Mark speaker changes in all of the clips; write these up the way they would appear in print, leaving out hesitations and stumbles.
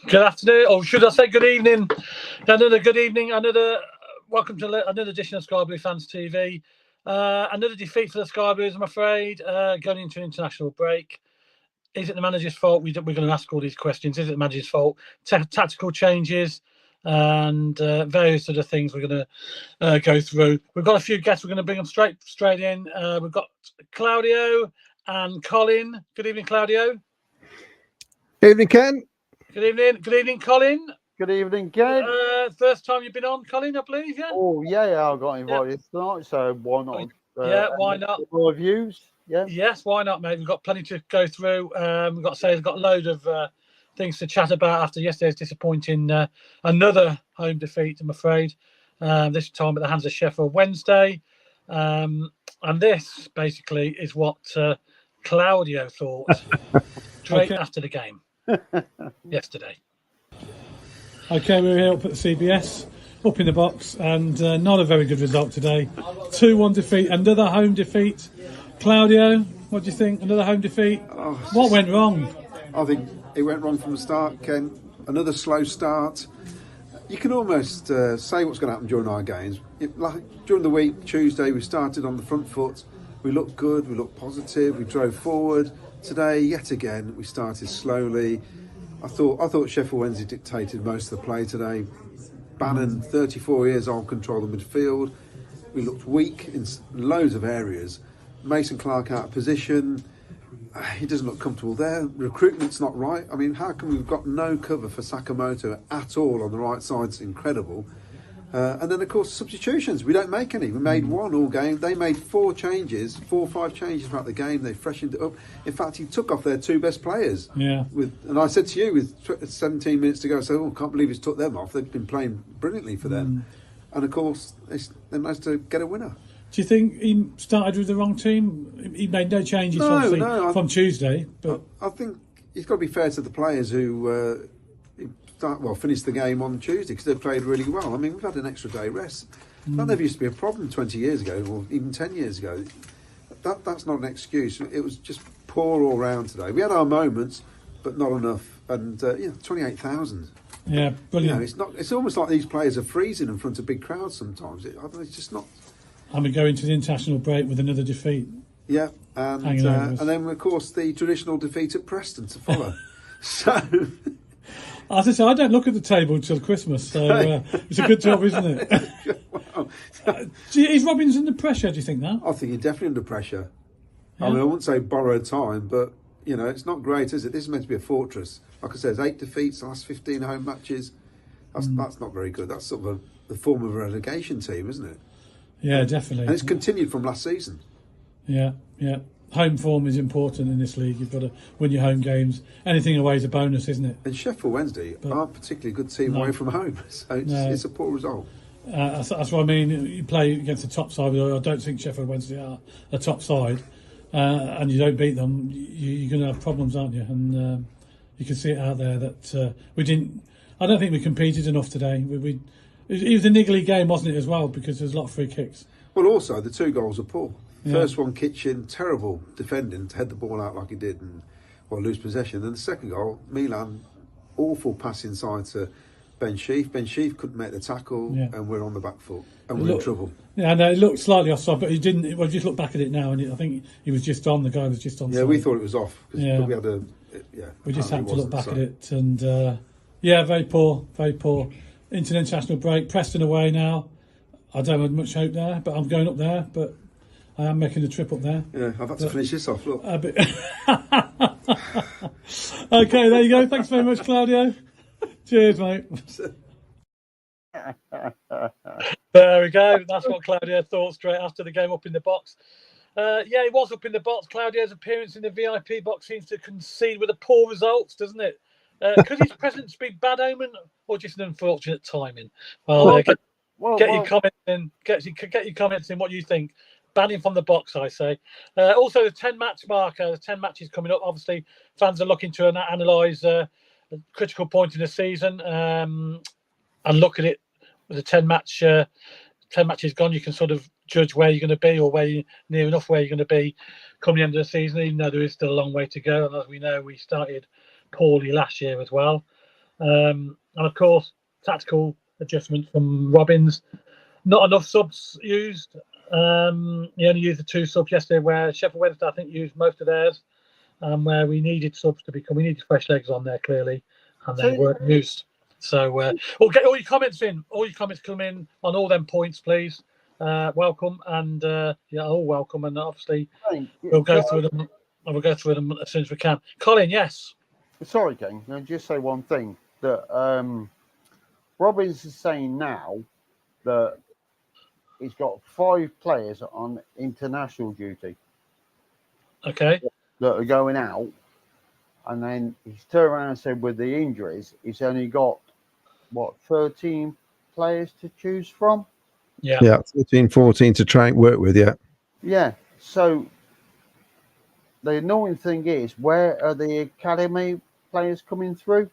Speaker 1: Good afternoon, or should I say good evening? Welcome to another edition of Sky Blue Fans TV. Another defeat for the Sky Blues, I'm afraid, going into an international break. Is it the manager's fault? We're going to ask all these questions. Is it the manager's fault? Tactical changes and various other things we're going to go through. We've got a few guests. We're going to bring them straight in. We've got Claudio and Colin. Good evening, Claudio.
Speaker 2: Evening, Ken.
Speaker 1: Good evening, Colin.
Speaker 3: Good evening, Ken.
Speaker 1: First time you've been on, Colin, I believe, yeah?
Speaker 3: Oh, yeah, I got invited tonight, so why not?
Speaker 1: Why not?
Speaker 3: Reviews, yeah.
Speaker 1: Yes, why not, mate? We've got plenty to go through. We've got to say, we've got a load of things to chat about after yesterday's disappointing another home defeat, I'm afraid. This time at the hands of Sheffield Wednesday. And this, basically, is what Claudio thought straight after the game yesterday.
Speaker 4: Okay, we're here up at the CBS, up in the box, and not a very good result today. 2-1 defeat, another home defeat. Claudio, what do you think? Another home defeat? What went wrong?
Speaker 2: I think it went wrong from the start, Ken. Another slow start. You can almost say what's going to happen during our games. During the week, Tuesday, we started on the front foot. We looked good, we looked positive, we drove forward. Today, yet again, we started slowly. I thought Sheffield Wednesday dictated most of the play today. Bannon, 34 years old, controlled the midfield. We looked weak in loads of areas. Mason Clark out of position. He doesn't look comfortable there. Recruitment's not right. I mean, how come we've got no cover for Sakamoto at all on the right side? It's incredible. And then, of course, substitutions. We don't make any. We made one all game. They made 4 or 5 changes throughout the game. They freshened it up. In fact, he took off their 2 best players.
Speaker 4: Yeah.
Speaker 2: And I said to you, with 17 minutes to go, I said, I can't believe he's took them off. They've been playing brilliantly for them. And, of course, they managed to get a winner.
Speaker 4: Do you think he started with the wrong team? He made no changes from Tuesday. But
Speaker 2: I think it's got to be fair to the players who finished the game on Tuesday because they played really well. I mean, we've had an extra day rest. That never used to be a problem 20 years ago or even 10 years ago. That's not an excuse. It was just poor all round today. We had our moments, but not enough. And 28,000.
Speaker 4: Yeah, brilliant.
Speaker 2: It's almost like these players are freezing in front of big crowds sometimes. It's just not.
Speaker 4: And we go into the international break with another defeat.
Speaker 2: Yeah, and then of course the traditional defeat at Preston to follow. So.
Speaker 4: As I say, I don't look at the table until Christmas, so it's a good job, isn't it?
Speaker 2: Wow.
Speaker 4: Is Robbins under pressure, do you think, now?
Speaker 2: I think he's definitely under pressure.
Speaker 4: Yeah.
Speaker 2: I mean, I wouldn't say borrowed time, but, it's not great, is it? This is meant to be a fortress. Like I said, there's 8 defeats, the last 15 home matches. That's not very good. That's sort of the form of a relegation team, isn't it?
Speaker 4: Yeah, definitely.
Speaker 2: And it's continued from last season.
Speaker 4: Yeah. Home form is important in this league. You've got to win your home games. Anything away is a bonus, isn't it?
Speaker 2: And Sheffield Wednesday aren't particularly a good team away from home, so it's a poor result.
Speaker 4: That's what I mean. You play against the top side. I don't think Sheffield Wednesday are a top side, and you don't beat them, you're going to have problems, aren't you? And you can see it out there that we didn't. I don't think we competed enough today. It was a niggly game, wasn't it, as well, because there's a lot of free kicks.
Speaker 2: Well, also the 2 goals are poor.
Speaker 4: Yeah.
Speaker 2: First one, Kitchen, terrible defending to head the ball out like he did and lose possession. And the second goal, Milan, awful pass inside to Ben Sheaf. Ben Sheaf couldn't make the tackle, and we're on the back foot and we're in trouble.
Speaker 4: Yeah, no, it looked slightly offside, but he didn't. Well, just look back at it now, and I think he was just on. The guy was just on.
Speaker 2: Yeah,
Speaker 4: side.
Speaker 2: we thought it was off. We had
Speaker 4: we just had to look back at it, and very poor, very poor. Into the international break, Preston away now. I don't have much hope there, but I'm going up there. But I am making the trip up there.
Speaker 2: Yeah, I've had to finish this off. Look.
Speaker 4: Okay, there you go. Thanks very much, Claudio. Cheers, mate.
Speaker 1: There we go. That's what Claudio thought straight after the game up in the box. He was up in the box. Claudio's appearance in the VIP box seems to concede with the poor results, doesn't it? Could his presence be bad omen or just an unfortunate timing? Well, get your comments in. Get your comments in. What you think? Banning from the box, I say. Also, the 10-match marker. The 10 matches coming up. Obviously, fans are looking to analyse a critical point in the season and look at it with a 10 matches gone. You can sort of judge where you're going to be or where you're near enough where you're going to be come the end of the season, even though there is still a long way to go. And as we know, we started poorly last year as well. And of course, tactical adjustment from Robbins. Not enough subs used. He only used the 2 subs yesterday, where Sheffield Wednesday, I think, used most of theirs, where we needed subs to become. We needed fresh legs on there, clearly, and they weren't used. So we'll get all your comments in. All your comments come in on all them points, please. Welcome, and all welcome, and obviously we'll go through them. And we'll go through them as soon as we can. Colin, yes.
Speaker 3: Sorry, King. I'll just say one thing. That Robbins is saying now that he's got 5 players on international duty.
Speaker 1: Okay.
Speaker 3: That are going out. And then he's turned around and said with the injuries, he's only got, 13 players to choose from?
Speaker 1: Yeah.
Speaker 2: Yeah, 13, 14 to work with, yeah.
Speaker 3: Yeah. So the annoying thing is, where are the academy players coming through?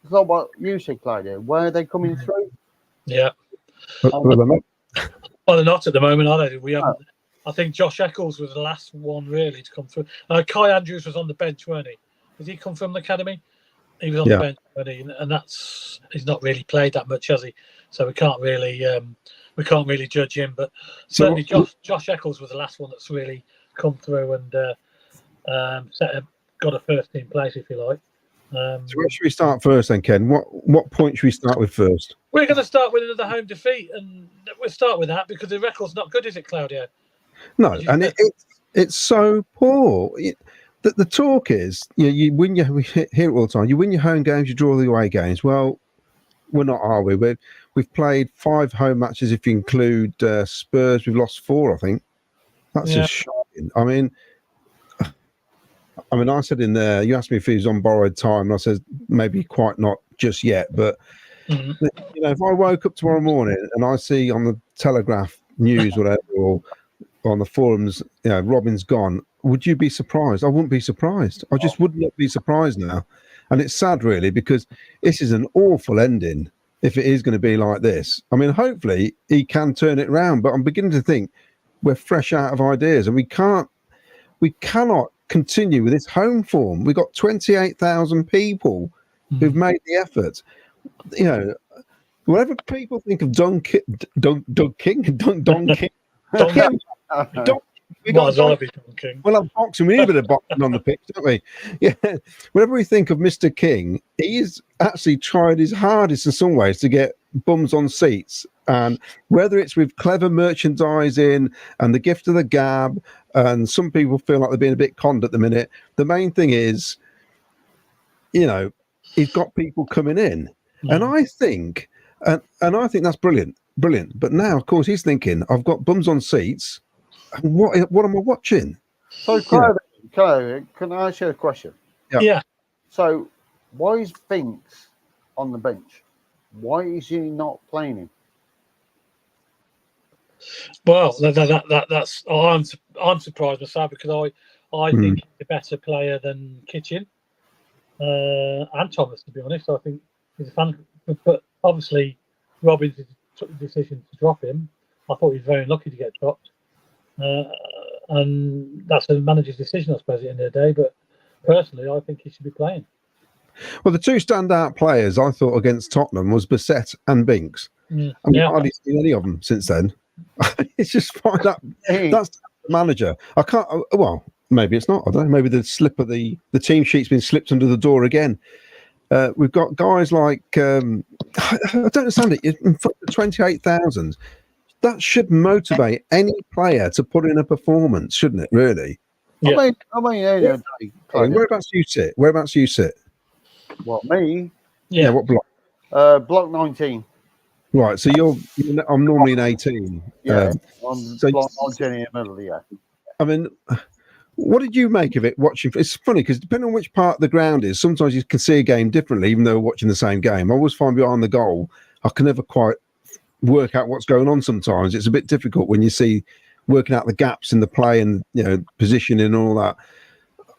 Speaker 3: It's not what you said, Claudia. Where are they coming through?
Speaker 1: Yeah.
Speaker 2: Well,
Speaker 1: They're not at the moment, are they? We haven't. I think Josh Eccles was the last one really to come through. Kai Andrews was on the bench, weren't he? Did he come from the academy? He was on the bench, wasn't he? And he's not really played that much, has he? So we can't really judge him. But certainly Josh Eccles was the last one that's really come through and got a first team place, if you like.
Speaker 2: So where should we start first then, Ken? What point should we start with first?
Speaker 1: We're going to start with another home defeat, and we'll start with that because the record's not good, is it, Claudio?
Speaker 2: No, and it's so poor. The talk is, you win we hear it all the time. You win your home games, you draw the away games. Well, we're not, are we? We've played 5 home matches if you include Spurs. We've lost 4, I think. That's just shocking. I mean, I said in there, you asked me if he was on borrowed time, and I said maybe quite not just yet. But if I woke up tomorrow morning and I see on the Telegraph news, whatever, or on the forums, Robin's gone, would you be surprised? I wouldn't be surprised. I just would not be surprised now. And it's sad, really, because this is an awful ending if it is going to be like this. I mean, hopefully he can turn it around, but I'm beginning to think we're fresh out of ideas, and we cannot continue with this home form. We've got 28,000 people who've made the effort. Whatever people think of Don King, we'll have boxing. We need a bit of boxing on the pitch, don't we? Yeah. Whenever we think of Mr. King, he's actually tried his hardest in some ways to get bums on seats. And whether it's with clever merchandising and the gift of the gab, and some people feel like they're being a bit conned at the minute, the main thing is, he's got people coming in. And I think, and I think that's brilliant. But now, of course, he's thinking, I've got bums on seats. What am I watching?
Speaker 3: So, Chloe, can I ask you a question?
Speaker 1: Yeah.
Speaker 3: So, why is Binks on the bench? Why is he not playing him?
Speaker 1: Well, that's I'm surprised myself because I think he's a better player than Kitchen and Thomas. To be honest, I think he's a fan. But obviously, Robbins took the decision to drop him. I thought he was very lucky to get dropped. And that's the manager's decision, I suppose, at the end of the day. But personally, I think he should be playing.
Speaker 2: Well, the 2 standout players I thought against Tottenham was Bissett and Binks. I've hardly seen any of them since then. It's just fine. That's the manager. I can't. Well, maybe it's not. I don't know. Maybe the team sheet's been slipped under the door again. We've got guys like I don't understand it. In front of 28,000. That should motivate any player to put in a performance, shouldn't it? Really.
Speaker 1: Yeah.
Speaker 2: Whereabouts you sit? Whereabouts you sit?
Speaker 3: What, me?
Speaker 2: Yeah. What block?
Speaker 3: Block 19.
Speaker 2: Right. So I'm normally in 18.
Speaker 3: Yeah. I'm block 19 in the middle. Yeah.
Speaker 2: I mean, what did you make of it watching? It's funny because depending on which part of the ground is, sometimes you can see a game differently, even though we're watching the same game. I always find behind the goal, I can never quite work out what's going on. Sometimes it's a bit difficult when you see working out the gaps in the play and positioning and all that.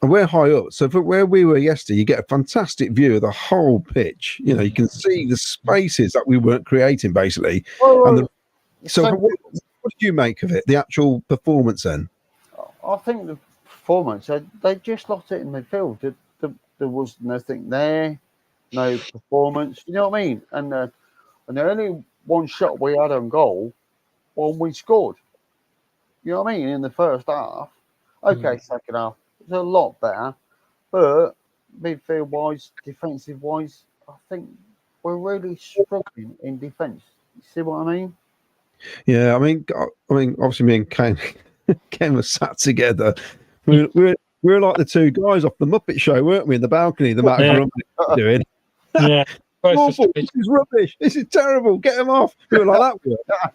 Speaker 2: And we're high up, so from where we were yesterday, you get a fantastic view of the whole pitch. You can see the spaces that we weren't creating, basically. What did you make of it? The actual performance, then?
Speaker 3: I think the performance, they just lost it in midfield. There was nothing there. no performance. You know what I mean? And the only one shot we had on goal, when we scored. You know what I mean? In the first half. Okay, second half was a lot better, but midfield wise, defensive wise, I think we're really struggling in defence. You see what I mean?
Speaker 2: Yeah, I mean, obviously, me and Ken were sat together. We were like the two guys off the Muppet Show, weren't we? In the balcony, the amount of grumbling we were doing.
Speaker 1: Yeah.
Speaker 2: Awful. This is rubbish. This is terrible. Get them off. We were like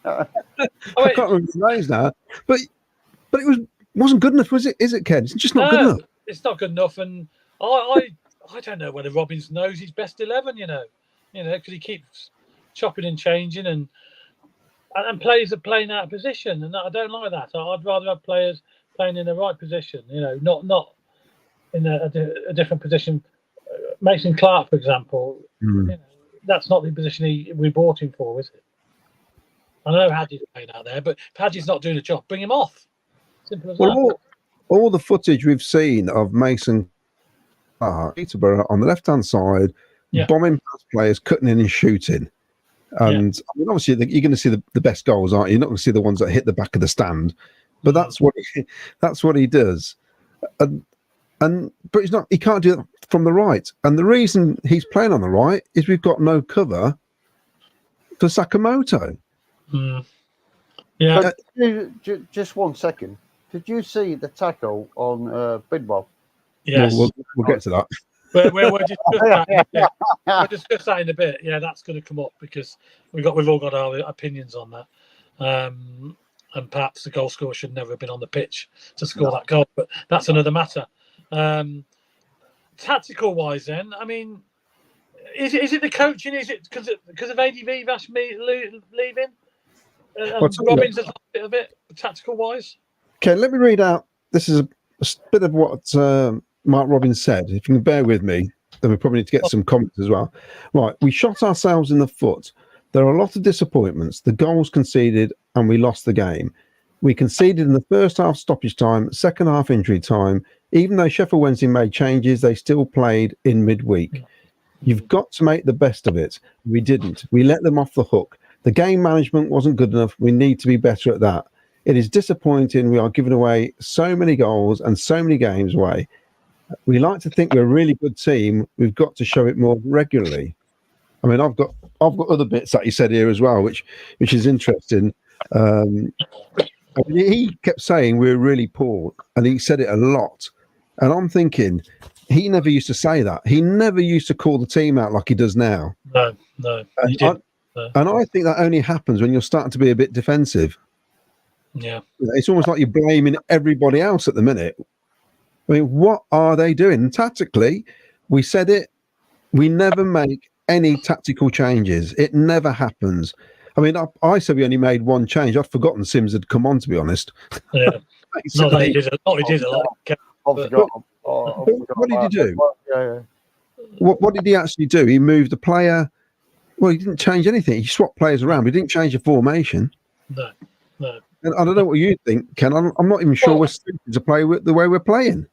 Speaker 2: that. I can't remember the names now, but it wasn't good enough, was it? Is it, Ken? It's just not good enough.
Speaker 1: It's not good enough, and I don't know whether Robbins knows his best 11. You know, because he keeps chopping and changing, and players are playing out of position, and I don't like that. I'd rather have players playing in the right position. You know, not in a different position. Mason Clark, for example, you know, that's not the position we bought him for, is it? I know Hadji's playing out there, but if Hadji's not doing the job, bring him off. Simple as that.
Speaker 2: All the footage we've seen of Mason Peterborough on the left-hand side, bombing past players, cutting in and shooting. And I mean, obviously, you're going to see the best goals, aren't you? You're not going to see the ones that hit the back of the stand, but that's what he does. But he can't do it from the right. And the reason he's playing on the right is we've got no cover for Sakamoto.
Speaker 3: Yeah. Just 1 second. Did you see the tackle on Bidwell?
Speaker 1: Yes.
Speaker 2: We'll get to that.
Speaker 1: We'll discuss that in a bit. Yeah, that's going to come up because we've all got our opinions on that. And perhaps the goal scorer should never have been on the pitch to score that goal, but that's another matter. Tactical wise, then, I mean, is it the coaching? Is it because of ADV leaving? Robbins has lost a bit of it, tactical wise.
Speaker 2: Okay, let me read out. This is a bit of what Mark Robbins said. If you can bear with me, then we probably need to get some comments as well. Right, we shot ourselves in the foot. There are a lot of disappointments. The goals conceded and we lost the game. We conceded in the first half stoppage time, second half injury time. Even though Sheffield Wednesday made changes, they still played in midweek. You've got to make the best of it. We didn't. We let them off the hook. The game management wasn't good enough. We need to be better at that. It is disappointing. We are giving away so many goals and so many games away. We like to think we're a really good team. We've got to show it more regularly. I mean, I've got other bits that he said here as well, which is interesting. He kept saying we're really poor, and he said it a lot. And I'm thinking, he never used to say that. He never used to call the team out like he does now.
Speaker 1: No, he didn't.
Speaker 2: And I think that only happens when you're starting to be a bit defensive.
Speaker 1: Yeah.
Speaker 2: It's almost like you're blaming everybody else at the minute. I mean, what are they doing? Tactically, we said it, we never make any tactical changes. It never happens. I mean, I said we only made one change. I'd forgotten Sims had come on, to be honest.
Speaker 1: Yeah. Not that he did a lot.
Speaker 2: What did he do? What did he actually do? He moved the player. Well, he didn't change anything. He swapped players around. But he didn't change the formation.
Speaker 1: No.
Speaker 2: And I don't know what you think, Ken. I'm not even sure we're suited to play with the way we're playing.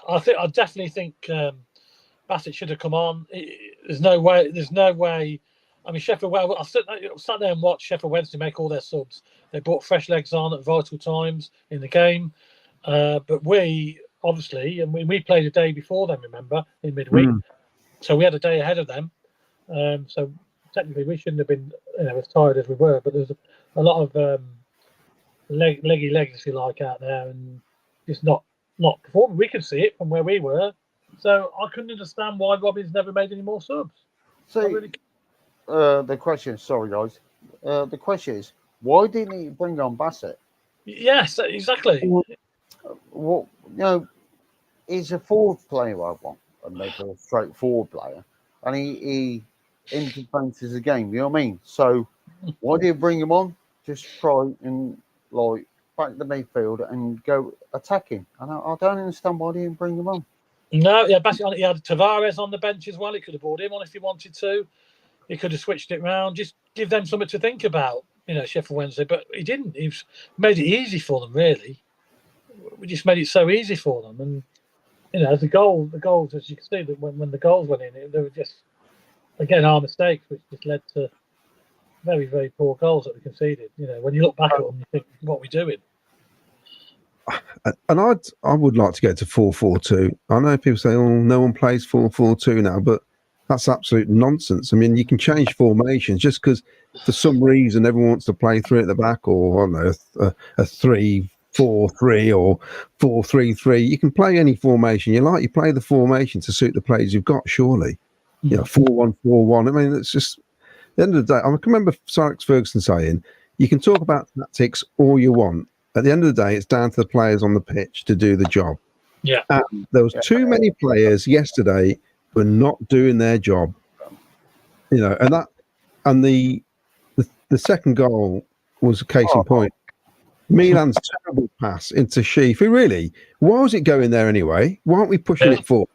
Speaker 1: I definitely think Bassett should have come on. There's no way. I mean, Sheffield. Well, I sat there and watched Sheffield Wednesday make all their subs. They brought fresh legs on at vital times in the game. But we obviously, and we played a day before them. Remember, in midweek, so we had a day ahead of them. So technically, we shouldn't have been, as tired as we were. But there's a lot of leggy legs, if you like, out there, and just not performing. We could see it from where we were. So I couldn't understand why Robbins never made any more subs.
Speaker 3: So the question, sorry guys, the question is, why didn't he bring on Bassett?
Speaker 1: Yes, exactly.
Speaker 3: Well, he's a forward player. I want, and maybe a straight forward player, and he influences the game. You know what I mean? So why do you bring him on? Just try and back the midfield and go attacking. And I don't understand why he didn't bring him on.
Speaker 1: No, yeah, basically he had Tavares on the bench as well. He could have brought him on if he wanted to. He could have switched it round. Just give them something to think about, Sheffield Wednesday. But he didn't. He made it easy for them, really. We just made it so easy for them. And, the goals, as you can see, that when the goals went in, they were just again, our mistakes, which just led to very, very poor goals that we conceded. You know, when you look back at them, you think, what are we doing?
Speaker 2: And I would like to go to 4-4-2. I know people say, oh, no one plays 4-4-2 now, but that's absolute nonsense. I mean, you can change formations just because for some reason everyone wants to play 3 at the back, or I don't know, a 3-4-3 or 4-3-3. You can play any formation you like. You play the formation to suit the players you've got, surely. You know, 4-1-4-1. I mean, it's just, at the end of the day, I can remember Sir Alex Ferguson saying, you can talk about tactics all you want. At the end of the day, it's down to the players on the pitch to do the job.
Speaker 1: Yeah.
Speaker 2: And there was too many players yesterday who were not doing their job. You know, and the second goal was a case in point. Milan's terrible pass into Sheaf, who really, why was it going there anyway? Why aren't we pushing it forward?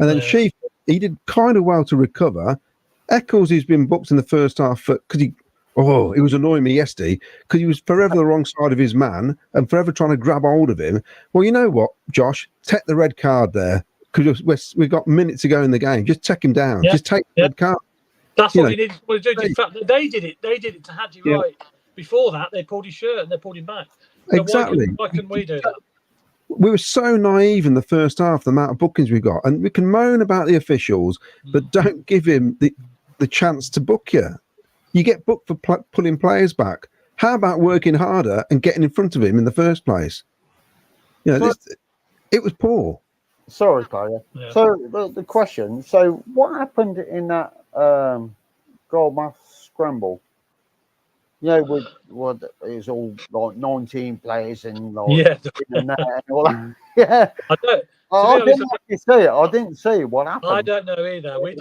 Speaker 2: And then Sheaf, he did kind of well to recover. Eccles, who's been booked in the first half because he was annoying me yesterday because he was forever the wrong side of his man and forever trying to grab hold of him. Well, you know what, Josh? Take the red card there because we've got minutes to go in the game. Just take him down. Just take the red card.
Speaker 1: That's what you needed to do. In fact, they did it. They did it to Hadji Wright. Before that, they pulled his shirt and they pulled him back. So
Speaker 2: exactly.
Speaker 1: Why couldn't we do that?
Speaker 2: We were so naive in the first half, the amount of bookings we got. And we can moan about the officials, but don't give him the chance to book you. You get booked for pulling players back. How about working harder and getting in front of him in the first place? You know, it was poor.
Speaker 3: Sorry, player. Yeah. So the question. So what happened in that goal scramble? You know, with what it was all like 19 players and like and all that. Yeah. I didn't actually see it. I didn't see what happened.
Speaker 1: I don't know either. I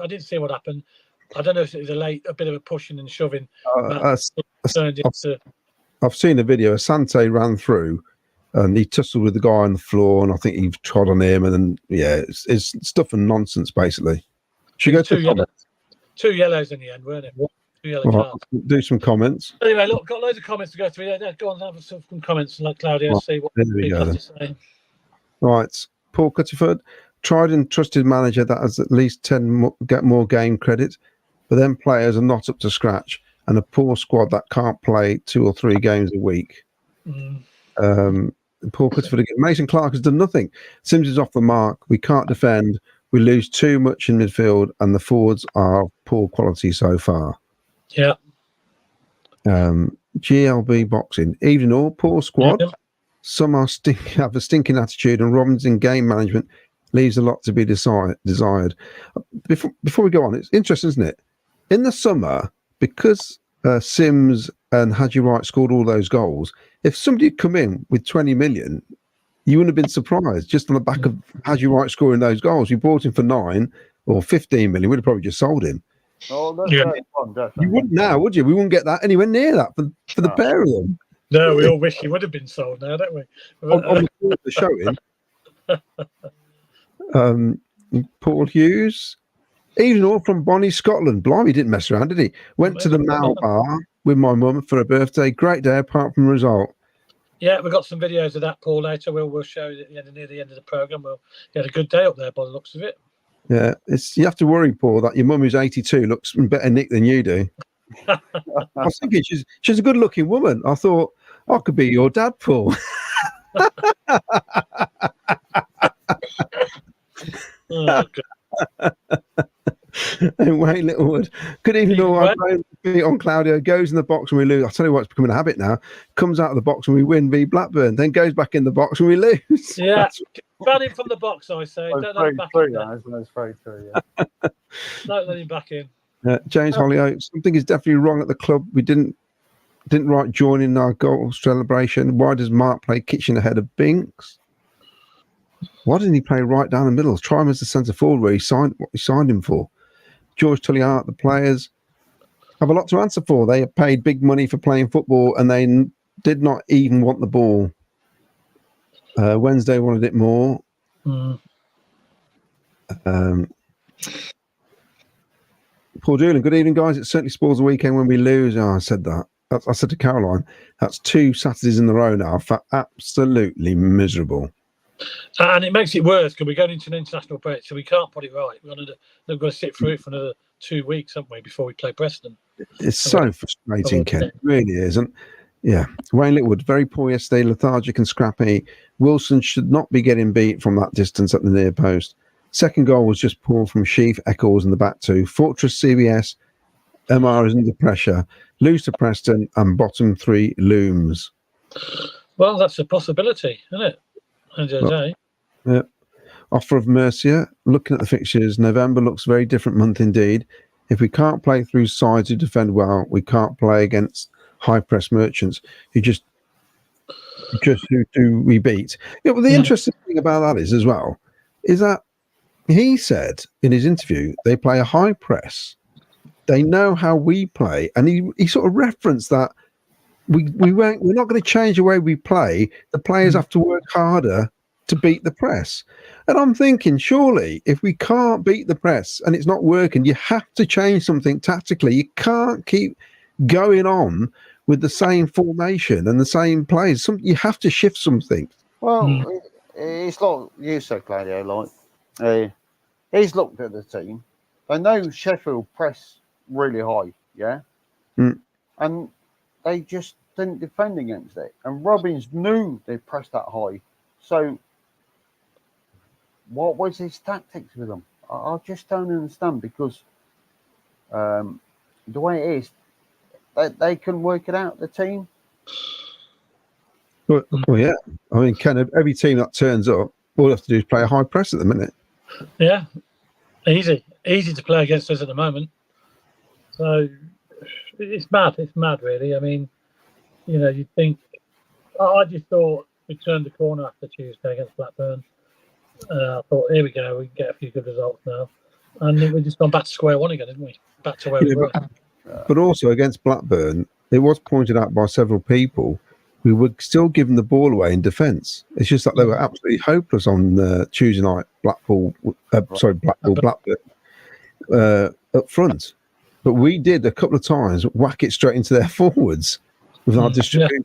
Speaker 1: didn't see what happened. I don't know if it was a bit of a pushing and shoving.
Speaker 2: I've seen a video. Asante ran through and he tussled with the guy on the floor, and I think he trod on him. And then, it's stuff and nonsense, basically. Should we go to
Speaker 1: two yellows in the end, weren't it? 2 yellow cards.
Speaker 2: Do some comments.
Speaker 1: Anyway, look, got loads of comments to go through. Go on and have some comments and let Claudio see what people have to say.
Speaker 2: Right. Paul Cutterford, tried and trusted manager that has at least get more game credit, but then players are not up to scratch, and a poor squad that can't play 2 or 3 games a week. Paul Cutterford again. Mason Clark has done nothing. Sims is off the mark. We can't defend. We lose too much in midfield, and the forwards are poor quality so far.
Speaker 1: Yeah.
Speaker 2: GLB boxing. Even all poor squad. Yeah. Some have a stinking attitude, and Robinson game management leaves a lot to be desired. Before we go on, it's interesting, isn't it? In the summer, because Sims and Hadji Wright scored all those goals, if somebody had come in with 20 million, you wouldn't have been surprised. Just on the back of Hadji Wright scoring those goals, we bought him for 9 or 15 million. We'd have probably just sold him.
Speaker 3: Oh, that's fun,
Speaker 2: you wouldn't now, would you? We wouldn't get that anywhere near that for the pair of them.
Speaker 1: No, we all wish he would have been sold now, don't we?
Speaker 2: On the showing. Paul Hughes, even all from Bonnie, Scotland. Blimey, didn't mess around, did he? Went to the Mal Bar with my mum for her birthday. Great day, apart from the result.
Speaker 1: Yeah, we've got some videos of that, Paul, later. We'll show you near the end of the programme. You had a good day up there by the looks of it.
Speaker 2: Yeah, you have to worry, Paul, that your mum who's 82 looks better nick than you do. I was thinking she's a good-looking woman. I thought, I could be your dad, Paul.
Speaker 1: Oh, God.
Speaker 2: And Wayne Littlewood, good evening all. I play on Claudio, goes in the box and we lose. I tell you what, it's becoming a habit now. Comes out of the box and we win, beat Blackburn, then goes back in the box and we lose.
Speaker 1: Yeah, ban him from the box, I say. Don't let him back in.
Speaker 3: That's very true, yeah.
Speaker 1: Don't let him back in.
Speaker 2: James Hollyoak, something is definitely wrong at the club. We didn't right join in our goal celebration. Why does Mark play kitchen ahead of Binks? Why didn't he play right down the middle? Try him as the centre forward where he signed him for. George Tulliart, the players have a lot to answer for. They have paid big money for playing football and they did not even want the ball. Wednesday wanted it more. Paul Doolan, good evening, guys. It certainly spoils the weekend when we lose. Oh, I said that. I said to Caroline, that's 2 Saturdays in a row now for absolutely miserable.
Speaker 1: And it makes it worse because we're going into an international break, so we can't put it right. We're going to sit through it for another 2 weeks, haven't we, before we play Preston?
Speaker 2: It's so frustrating, Ken. It really is. And yeah, Wayne Litwood, very poor yesterday, lethargic and scrappy. Wilson should not be getting beat from that distance at the near post. Second goal was just poor from Sheaf, Eccles in the back two. Fortress, CBS, MR is under pressure. Lose to Preston and bottom three looms.
Speaker 1: Well, that's a possibility, isn't it? End of the day.
Speaker 2: Yeah. Offer of Mercia. Looking at the fixtures, November looks a very different month indeed. If we can't play through sides who defend well, we can't play against high press merchants who just who do we beat. Yeah, well, the interesting thing about that is as well is that he said in his interview they play a high press. They know how we play, and he sort of referenced that we're not going to change the way we play. The players have to work harder to beat the press. And I'm thinking, surely, if we can't beat the press and it's not working, you have to change something tactically. You can't keep going on with the same formation and the same players. You have to shift something.
Speaker 3: Well, it's like you said, Claudio, like he's looked at the team. They know Sheffield press really high, yeah? And they just didn't defend against it. And Robbins knew they pressed that high. So what was his tactics with them? I just don't understand, because the way it is, they can work it out, the team.
Speaker 2: Well, yeah. I mean, every team that turns up, all they have to do is play a high press at the minute.
Speaker 1: Yeah. Easy to play against us at the moment. So it's mad. It's mad, really. I mean, you'd think. I just thought we turned the corner after Tuesday against Blackburn. I thought, here we go, we can get a few good results now. And we've just gone back to square one again, haven't we? Back to where we were.
Speaker 2: But also against Blackburn, it was pointed out by several people, we were still giving the ball away in defence. It's just that they were absolutely hopeless on Tuesday night, Blackburn up front. But we did a couple of times whack it straight into their forwards with our distribution.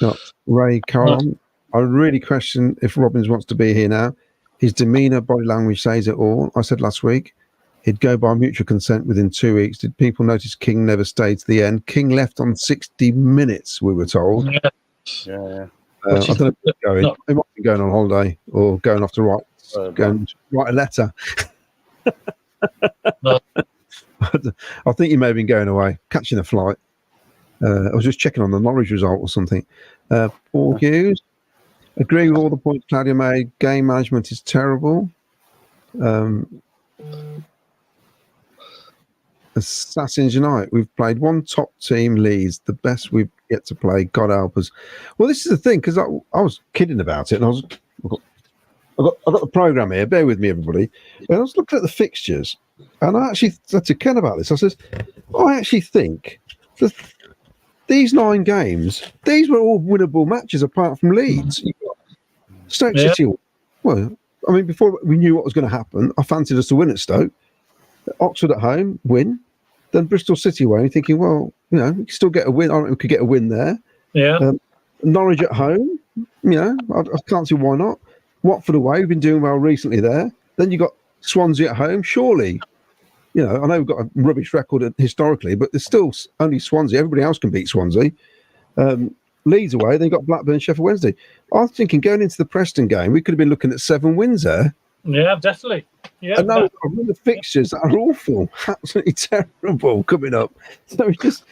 Speaker 2: Yeah. Ray Caroline, I really question if Robbins wants to be here now. His demeanour, body language says it all. I said last week he'd go by mutual consent within 2 weeks. Did people notice King never stayed to the end? King left on 60 minutes, we were told.
Speaker 3: Yeah.
Speaker 2: I don't know if he's going. He might be going on holiday or going off to write a letter. I think he may have been going away, catching a flight. I was just checking on the Norwich result or something. Paul Hughes, agree with all the points Claudia made. Game management is terrible. Assassins Unite, we've played one top team, Leeds, the best we've yet to play. God help us. Well, this is the thing, because I was kidding about it, and I've got the programme here. Bear with me, everybody. And I was looking at the fixtures, and I actually said to Ken about this. I says, I actually think that these 9 games, these were all winnable matches apart from Leeds. Stoke City, well, I mean, before we knew what was going to happen, I fancied us to win at Stoke. Oxford at home, win. Then Bristol City away, thinking, well, we can still get a win. I reckon we could get a win there. Yeah. Norwich at home, I can't see why not. Watford away, we've been doing well recently there. Then you got Swansea at home. Surely, I know we've got a rubbish record historically, but there's still only Swansea. Everybody else can beat Swansea. Leeds away, then you got Blackburn, Sheffield Wednesday. I was thinking going into the Preston game, we could have been looking at 7 wins there.
Speaker 1: Yeah, definitely. Yeah,
Speaker 2: and now the fixtures that are awful, absolutely terrible coming up. So it's just,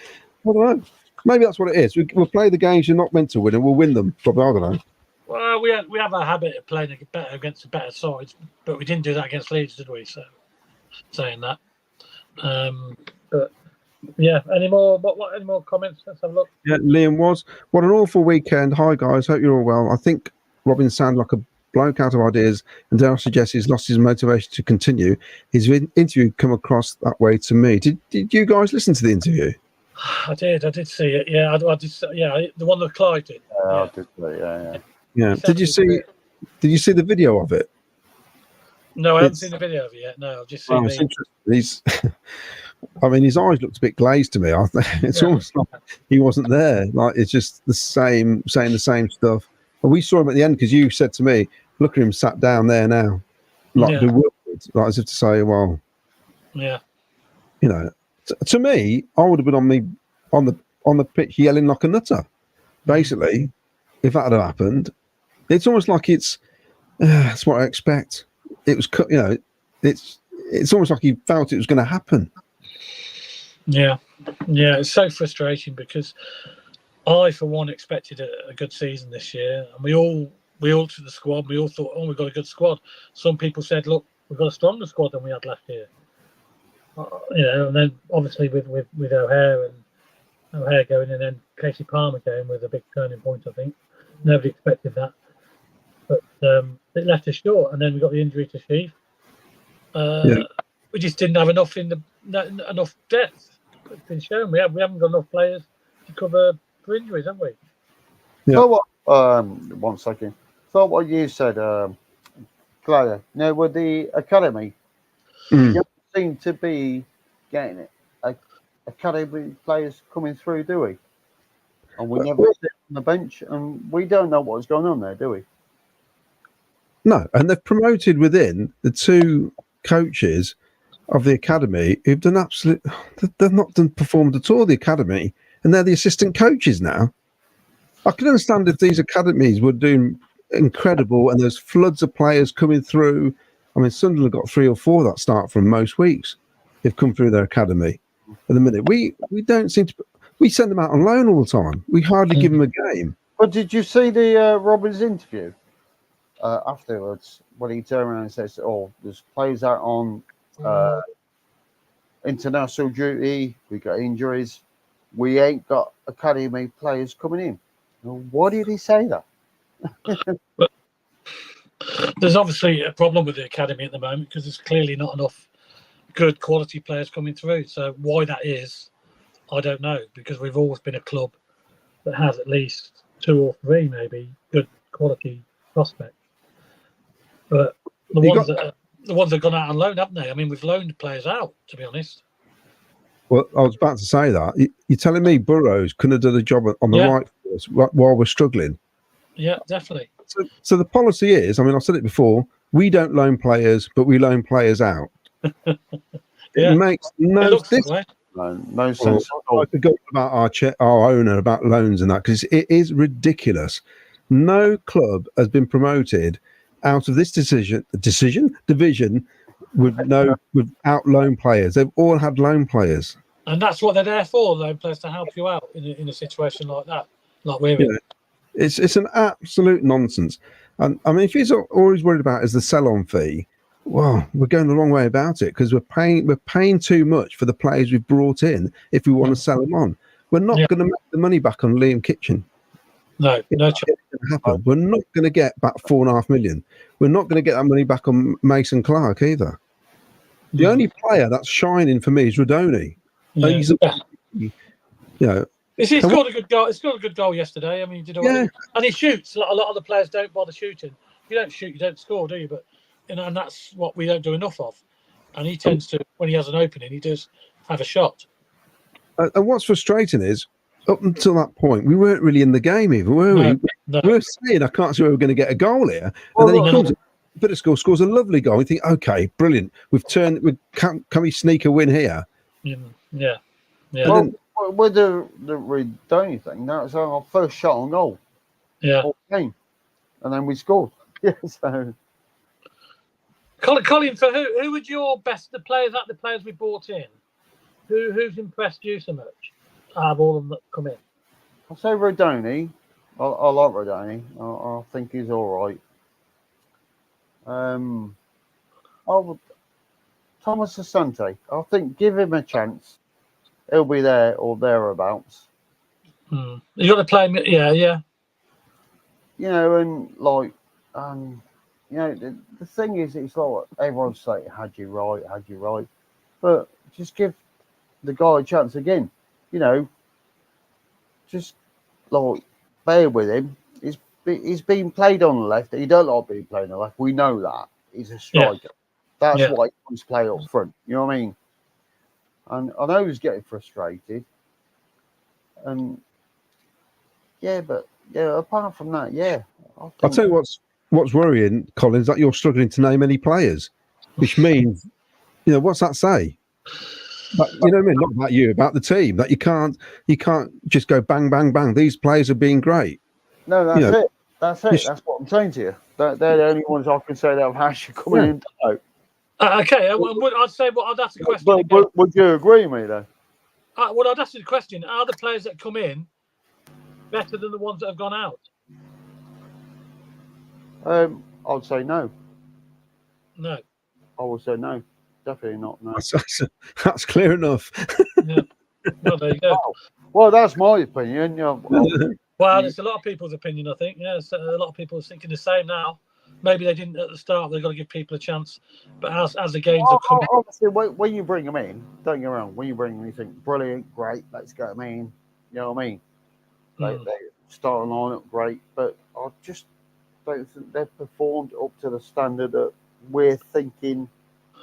Speaker 2: I don't know. Maybe that's what it is. We'll play the games you're not meant to win, and we'll win them. Probably, I don't know.
Speaker 1: Well, we have a habit of playing better against the better sides, but we didn't do that against Leeds, did we? So, saying that. But yeah, any more comments? Let's have a look.
Speaker 2: Yeah, Liam was. What an awful weekend. Hi guys, hope you're all well. I think Robin sounded like a bloke out of ideas, and dare I suggest he's lost his motivation to continue. His interview come across that way to me. Did you guys listen to the interview?
Speaker 1: I did see it. Yeah, I did. Yeah, the one that Clive did.
Speaker 3: I did. Yeah.
Speaker 2: Yeah. Did you see the video of it?
Speaker 1: No, I haven't seen the video of it yet. No, I've just seen
Speaker 2: it's interesting. I mean, his eyes looked a bit glazed to me. It's almost like he wasn't there. Like it's just the same, saying the same stuff. And we saw him at the end because you said to me, "Look at him sat down there now, like bewildered, like as if to say, well,
Speaker 1: yeah,
Speaker 2: you know." To me, I would have been on the pitch yelling like a nutter. Basically, if that had happened, it's almost like that's what I expect. It was, it's almost like he felt it was going to happen.
Speaker 1: Yeah, it's so frustrating because I, for one, expected a good season this year, and we all to the squad. We all thought, oh, we've got a good squad. Some people said, look, we've got a stronger squad than we had last year. And then obviously with O'Hare going, and then Casey Palmer going was a big turning point. I think nobody expected that, but it left us short. And then we got the injury to Sheaf. We just didn't have enough enough depth. It's been shown we haven't got enough players to cover for injuries, have we?
Speaker 2: Yeah.
Speaker 3: So what? 1 second. So what you said, Claudia. Now with the academy, you don't seem to be getting it. Academy players coming through, do we? And we never sit on the bench, and we don't know what's going on there, do we?
Speaker 2: No, and they've promoted within the two coaches of the academy who've done they've not performed at all, the academy, and they're the assistant coaches now. I can understand if these academies were doing incredible and there's floods of players coming through. I mean, Sunderland got 3 or 4 that start from most weeks. They've come through their academy. At the minute, we don't seem to. We send them out on loan all the time. We hardly give them a game.
Speaker 3: But did you see the Robbins interview afterwards when he turned around and says, "Oh, there's players out on international duty. We got injuries. We ain't got academy players coming in." Well, why did he say that?
Speaker 1: But there's obviously a problem with the academy at the moment because there's clearly not enough good quality players coming through. So why that is, I don't know, because we've always been a club that has at least 2 or 3 maybe good quality prospects. But the ones that have gone out on loan, haven't they? I mean, we've loaned players out, to be honest.
Speaker 2: Well, I was about to say that. You're telling me Burrows couldn't have done a job on the right for us while we're struggling?
Speaker 1: Yeah, definitely.
Speaker 2: So the policy is, I mean, I've said it before, we don't loan players, but we loan players out. It makes no sense.
Speaker 3: No sense.
Speaker 2: I could go about our owner about loans and that, because it is ridiculous. No club has been promoted out of this division without loan players. They've all had loan players,
Speaker 1: and that's what they're there for. Loan players to help you out in a situation like that, like we're in.
Speaker 2: It's an absolute nonsense. And I mean, if he's always worried about is the sell-on fee, well, we're going the wrong way about it, because we're paying too much for the players we've brought in. If we want to sell them on, we're not going to make the money back on Liam Kitchen.
Speaker 1: No chance.
Speaker 2: We're not going to get back 4.5 million. We're not going to get that money back on Mason Clark either. The only player that's shining for me is Rodoni. He
Speaker 1: scored a good goal. He scored a good goal yesterday. I mean, he did all right. And he shoots. A lot of the players don't bother shooting. If you don't shoot, you don't score, do you? But and that's what we don't do enough of. And he tends to, when he has an opening, he does have a shot.
Speaker 2: And what's frustrating is, up until that point, we weren't really in the game even, were we?
Speaker 1: No.
Speaker 2: We were saying, I can't see where we're going to get a goal here. And then he comes, Bitterscore scores a lovely goal. We think, okay, brilliant. Can we sneak a win here?
Speaker 1: Yeah.
Speaker 3: Well, with the Rodoni thing, that's our first shot on goal.
Speaker 1: Yeah.
Speaker 3: Game. And then we scored. Yeah, so...
Speaker 1: Colin, for who would your the players we brought in? Who's impressed you so much out of all of them that come in?
Speaker 3: I'll say Rodoni. I like Rodoni. I think he's all right. Thomas Asante. I think give him a chance. He'll be there or thereabouts.
Speaker 1: You got to play him. Yeah.
Speaker 3: And like, the thing is, it's like everyone's saying, had you right. But just give the guy a chance again. Just like bear with him. He's being played on the left. He don't like being played on the left. We know that. He's a striker. That's why he wants to play up front. You know what I mean? And I know he's getting frustrated. And apart from that,
Speaker 2: I'll tell you what's worrying, Colin, is that you're struggling to name any players, which means, what's that say? But, you know what I mean? Not about you, about the team. That you can't just go bang, bang, bang. These players are being great.
Speaker 3: No, that's it. That's it. That's what I'm saying to you. They're the only ones I can say that have actually come in.
Speaker 1: Okay, I'd say, I'd ask the question.
Speaker 3: But would you agree with me, though?
Speaker 1: I'd ask you the question: are the players that come in better than the ones that have gone out?
Speaker 3: I'd say no.
Speaker 1: No.
Speaker 3: I would say no. Definitely not. No.
Speaker 2: That's clear enough.
Speaker 1: Yeah. Well, there you go.
Speaker 3: Well, that's my opinion.
Speaker 1: Well, it's a lot of people's opinion, I think. Yeah, so a lot of people are thinking the same now. Maybe they didn't at the start. They've got to give people a chance. But as the games have come in,
Speaker 3: obviously, when you bring them in, don't get me wrong. When you bring them, you think brilliant, great. Let's get them in. You know what I mean? They start a lineup, great. But I just don't think they've performed up to the standard that we're thinking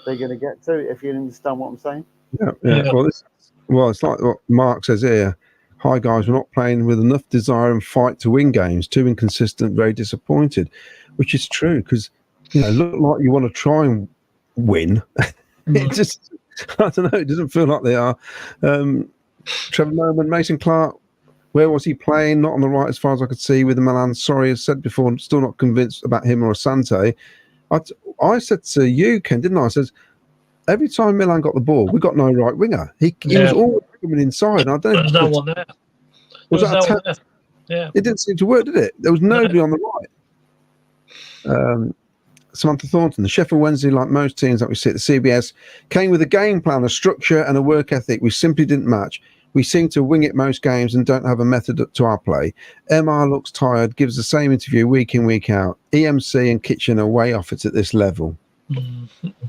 Speaker 3: they're going to get to. If you understand what I'm saying.
Speaker 2: Yeah. Well, it's like what Mark says here. Hi guys, we're not playing with enough desire and fight to win games. Too inconsistent, very disappointed, which is true because look like you want to try and win. It just, I don't know. It doesn't feel like they are. Trevor Merman, Mason Clark. Where was he playing? Not on the right as far as I could see with the Milan. Sorry, as said before, I'm still not convinced about him or Asante. I said to you, Ken, didn't I? I says, every time Milan got the ball, we got no right winger. He was always coming inside. And I don't know.
Speaker 1: There was no one there.
Speaker 2: Was that a test?
Speaker 1: Yeah.
Speaker 2: It didn't seem to work, did it? There was nobody on the right. Samantha Thornton, the Sheffield Wednesday, like most teams that we see at the CBS, came with a game plan, a structure, and a work ethic we simply didn't match. We seem to wing it most games and don't have a method to our play. MR looks tired, gives the same interview week in, week out. EMC and Kitchen are way off it at this level.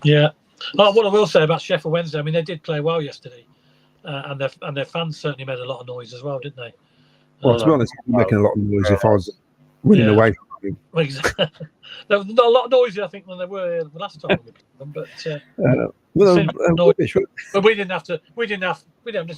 Speaker 1: Yeah. What I will say about Sheffield Wednesday, I mean, they did play well yesterday, and their fans certainly made a lot of noise as well, didn't they?
Speaker 2: Well, to be honest, I'd be making a lot of noise if I was winning away from you.
Speaker 1: Exactly. There was not a lot noisier, I think, than they were the last time we played them. But we didn't have to. We didn't have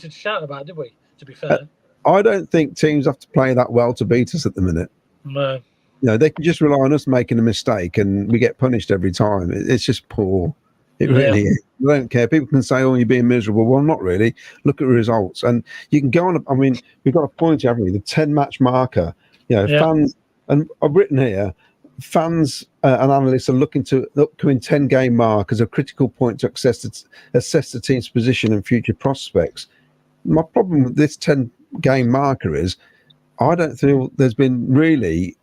Speaker 1: to shout about it, did we? To be fair,
Speaker 2: I don't think teams have to play that well to beat us at the minute.
Speaker 1: No.
Speaker 2: They can just rely on us making a mistake, and we get punished every time. It's just poor. It really is. I don't care. People can say, "Oh, you're being miserable." Well, not really. Look at the results, and you can go on. I mean, we've got a point, haven't we? The 10-match marker. Fans, and I've written here, fans and analysts are looking to the upcoming 10-game mark as a critical point to assess the team's position and future prospects. My problem with this 10-game marker is I don't feel there's been really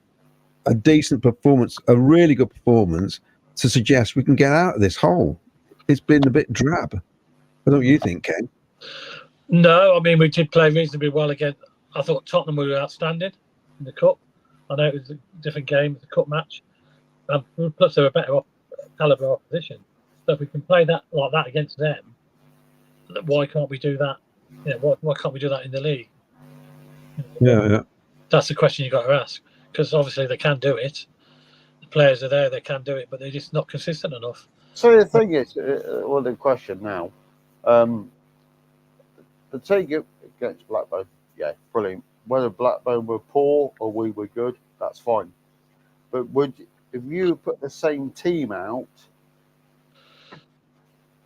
Speaker 2: a decent performance, a really good performance to suggest we can get out of this hole. It's been a bit drab. I don't know what you think, Ken.
Speaker 1: No, I mean, we did play reasonably well again. I thought Tottenham were outstanding in the Cup. I know it was a different game, the Cup match. Plus, they were better calibre opposition. So if we can play that like that against them, why can't we do that? Why can't we do that in the league?
Speaker 2: Yeah.
Speaker 1: That's the question you got to ask, because obviously they can do it. The players are there, they can do it, but they're just not consistent enough.
Speaker 3: So the thing is, the question now, the take it against Blackburn, brilliant. Whether Blackburn were poor or we were good, that's fine. But if you put the same team out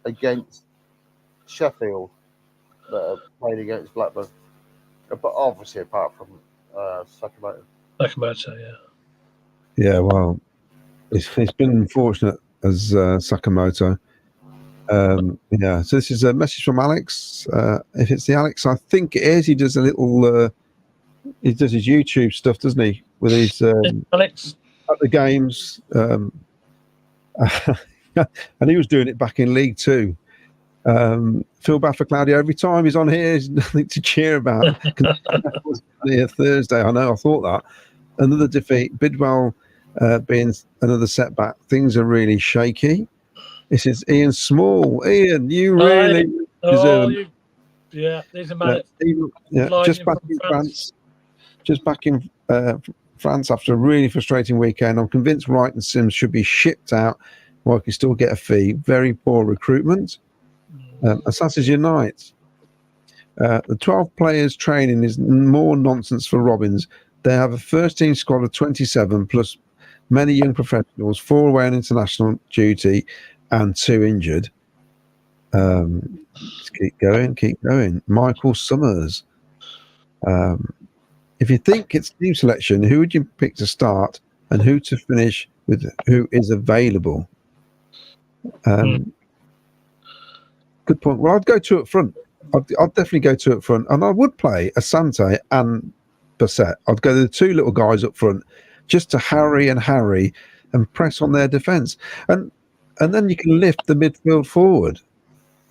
Speaker 3: against Sheffield that played against Blackburn, but obviously apart from Sakamoto.
Speaker 2: Yeah, well, it's been unfortunate as Sakamoto. So this is a message from Alex. If it's the Alex, I think it is. He does a little. He does his YouTube stuff, doesn't he? With his
Speaker 1: Alex
Speaker 2: at the games, and he was doing it back in League Two. Feel bad for Claudio. Every time he's on here, there's nothing to cheer about. Thursday, I know. I thought that another defeat. Bidwell being another setback. Things are really shaky. This is Ian Small. Ian, you really deserve.
Speaker 1: There's a man.
Speaker 2: Just back in France. Just back in France after a really frustrating weekend. I'm convinced Wright and Sims should be shipped out while I can still get a fee. Very poor recruitment. Assassins Unite. The 12 players training is more nonsense for Robins. They have a first team squad of 27 plus many young professionals, 4 away on international duty and 2 injured. Just keep going. Michael Summers. If you think it's team selection, who would you pick to start and who to finish with, who is available? Good point. Well, I'd go 2 up front. I'd definitely go 2 up front, and I would play Asante and Bassett. I'd go the 2 little guys up front just to harry and press on their defence, and then you can lift the midfield forward.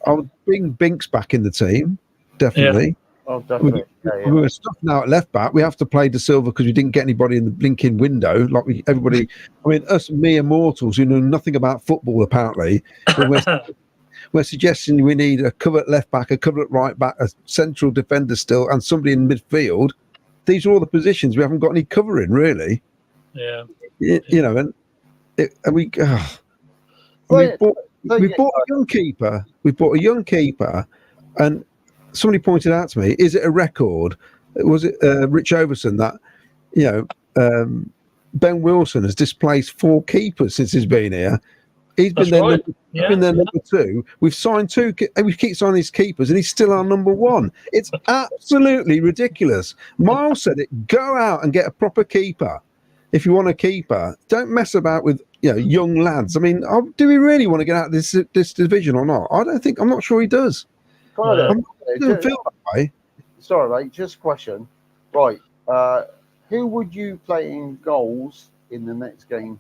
Speaker 2: I would bring Binks back in the team, definitely.
Speaker 3: Yeah. Oh, definitely.
Speaker 2: We were stuck now at left back. We have to play De Silva because we didn't get anybody in the blinking window. Like everybody, I mean, us mere mortals who know nothing about football apparently. We're suggesting we need a cover at left back, a cover at right back, a central defender still, and somebody in midfield. These are all the positions we haven't got any cover in, really.
Speaker 1: Yeah.
Speaker 2: You know, and we bought a young keeper. We bought a young keeper, and somebody pointed out to me, is it a record? Was it Rich Overson that, Ben Wilson has displaced 4 keepers since he's been here? He's been there, number 2. We've signed 2, and we keep signing these keepers, and he's still our number 1. It's absolutely ridiculous. Miles said it: go out and get a proper keeper if you want a keeper. Don't mess about with young lads. I mean, do we really want to get out of this division or not? I'm not sure he does. I don't feel that way.
Speaker 3: Sorry, mate. Just a question. Right. Who would you play in goals in the next game?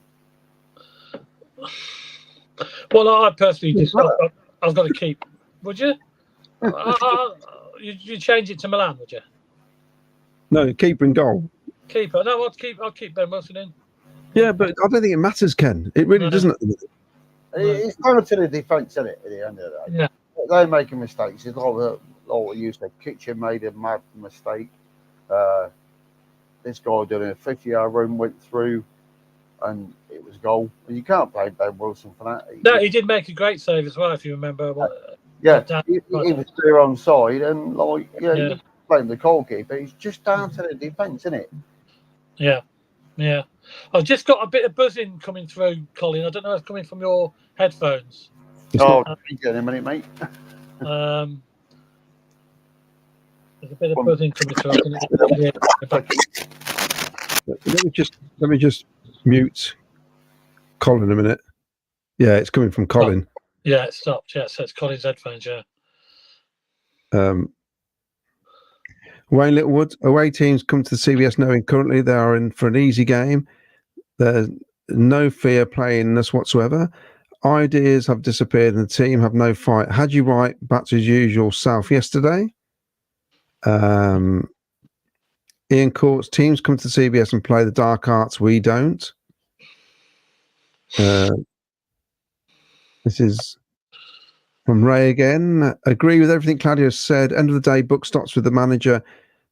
Speaker 1: Well, I personally just I've got to keep. Would you? You change it to Milan, would you?
Speaker 2: No, keeper in goal.
Speaker 1: Keeper. No, I'll keep Ben Wilson in.
Speaker 2: Yeah, but I don't think it matters, Ken. It really doesn't.
Speaker 3: It's kind of to the defence, isn't it? At the end of the day,
Speaker 1: yeah,
Speaker 3: they're making mistakes. It's like what you said. Kitchen made a mad mistake. This guy doing a 50-yard run went through, and it was goal. And you can't blame Ben Wilson for that.
Speaker 1: No, he did make a great save as well. If you remember,
Speaker 3: he was clear on side, and you blame the goalkeeper. It's just down to the defence, isn't it?
Speaker 1: Yeah. I've just got a bit of buzzing coming through, Colin. I don't know if it's coming from your headphones.
Speaker 3: Oh, in a minute, mate.
Speaker 1: There's a bit of buzzing coming through.
Speaker 2: Let me just mute Colin a minute. Yeah, it's coming from Colin.
Speaker 1: Oh, yeah, it stopped. Yeah, so it's Colin's headphones. Yeah.
Speaker 2: Wayne Littlewood, away teams come to the CBS knowing currently they are in for an easy game. There's no fear playing us whatsoever. Ideas have disappeared and the team have no fight. Had you right back to his usual self yesterday? Ian Courts, teams come to the CBS and play the dark arts. We don't. This is from Ray again. Agree with everything Claudio said. End of the day, buck stops with the manager.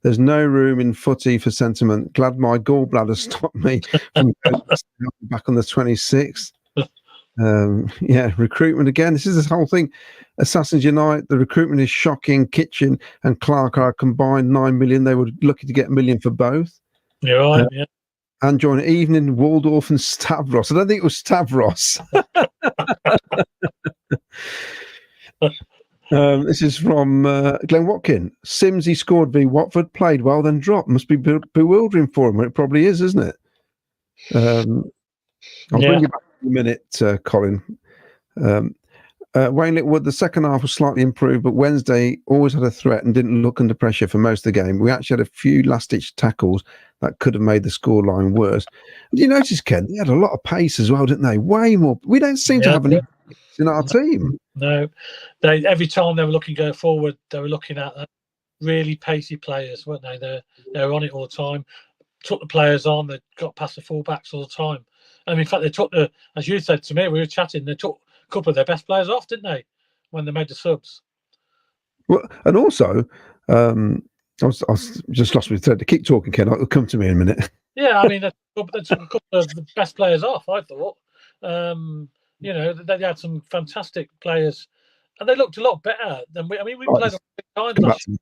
Speaker 2: There's no room in footy for sentiment. Glad my gallbladder stopped me from going back on the 26th. Recruitment again. This is this whole thing. Assassins Unite. The recruitment is shocking. Kitchen and Clark are combined 9 million. They were lucky to get $1 million for both.
Speaker 1: You're right. Yeah.
Speaker 2: And join Evening, Waldorf, and Stavros. I don't think it was Stavros. This is from Glenn Watkin. Simsy scored v Watford, played well, then dropped. Must be bewildering for him. It probably is, isn't it? I'll bring you back in a minute, Colin. Wayne Littlewood, the second half was slightly improved, but Wednesday always had a threat and didn't look under pressure for most of the game. We actually had a few last-ditch tackles that could have made the scoreline worse. Did you notice, Ken, they had a lot of pace as well, didn't they? Way more. We don't seem to have any in our team.
Speaker 1: No, every time they were looking going forward, they were looking at really pacey players, weren't they? They were on it all the time. Took the players on. They got past the fullbacks all the time. And in fact, they took as you said to me, we were chatting. They took a couple of their best players off, didn't they? When they made the subs.
Speaker 2: Well, and also, I was just lost my thread. Keep talking, Ken. It'll come to me in a minute.
Speaker 1: Yeah, I mean, they took a couple of the best players off. I thought. They had some fantastic players and they looked a lot better than we. I mean, we played them 6 times last year,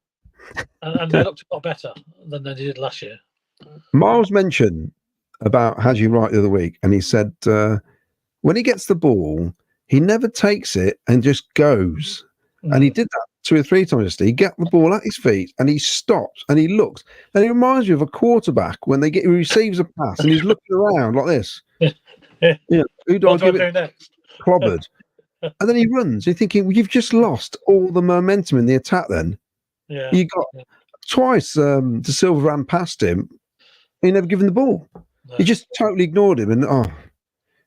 Speaker 1: and they looked a lot better than they did last year.
Speaker 2: Miles mentioned about Haji Wright the other week, and he said when he gets the ball, he never takes it and just goes. And he did that 2 or 3 times yesterday. He got the ball at his feet and he stops and he looks. And he reminds you of a quarterback when he receives a pass and he's looking around like this. Yeah, who do I give it?
Speaker 1: Next?
Speaker 2: Clobbered. And then he runs. You're thinking, well, you've just lost all the momentum in the attack then.
Speaker 1: Yeah.
Speaker 2: You got twice De Silva ran past him. He never given the ball.
Speaker 1: No.
Speaker 2: He just totally ignored him. And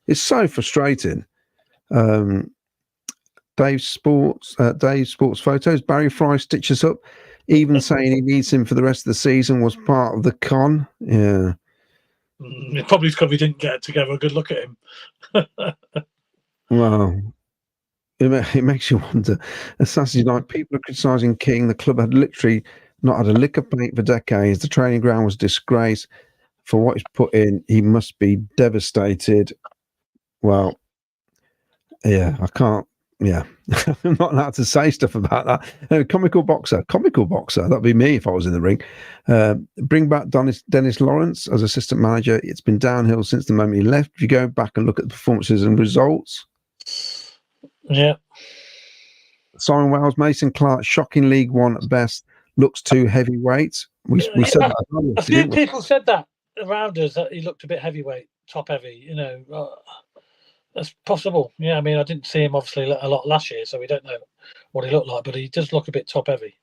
Speaker 2: it's so frustrating. Dave's Sports Photos. Barry Fry stitches up, even saying he needs him for the rest of the season was part of the con. Yeah.
Speaker 1: Probably because we didn't get to have a good look at him.
Speaker 2: Well, it makes you wonder. Saturday night, people are criticising King. The club had literally not had a lick of paint for decades. The training ground was a disgrace. For what he's put in, he must be devastated. Well, yeah, I can't. Yeah, I'm not allowed to say stuff about that. Comical boxer. That'd be me if I was in the ring. Bring back Dennis Lawrence as assistant manager. It's been downhill since the moment he left. If you go back and look at the performances and results.
Speaker 1: Yeah.
Speaker 2: Simon Wells, Mason Clark, shocking League One at best. Looks too heavyweight. We said that.
Speaker 1: A few people said that around us, that he looked a bit heavyweight, top heavy. You know, that's possible. Yeah, I mean, I didn't see him obviously a lot last year, so we don't know what he looked like, but he does look a bit top heavy.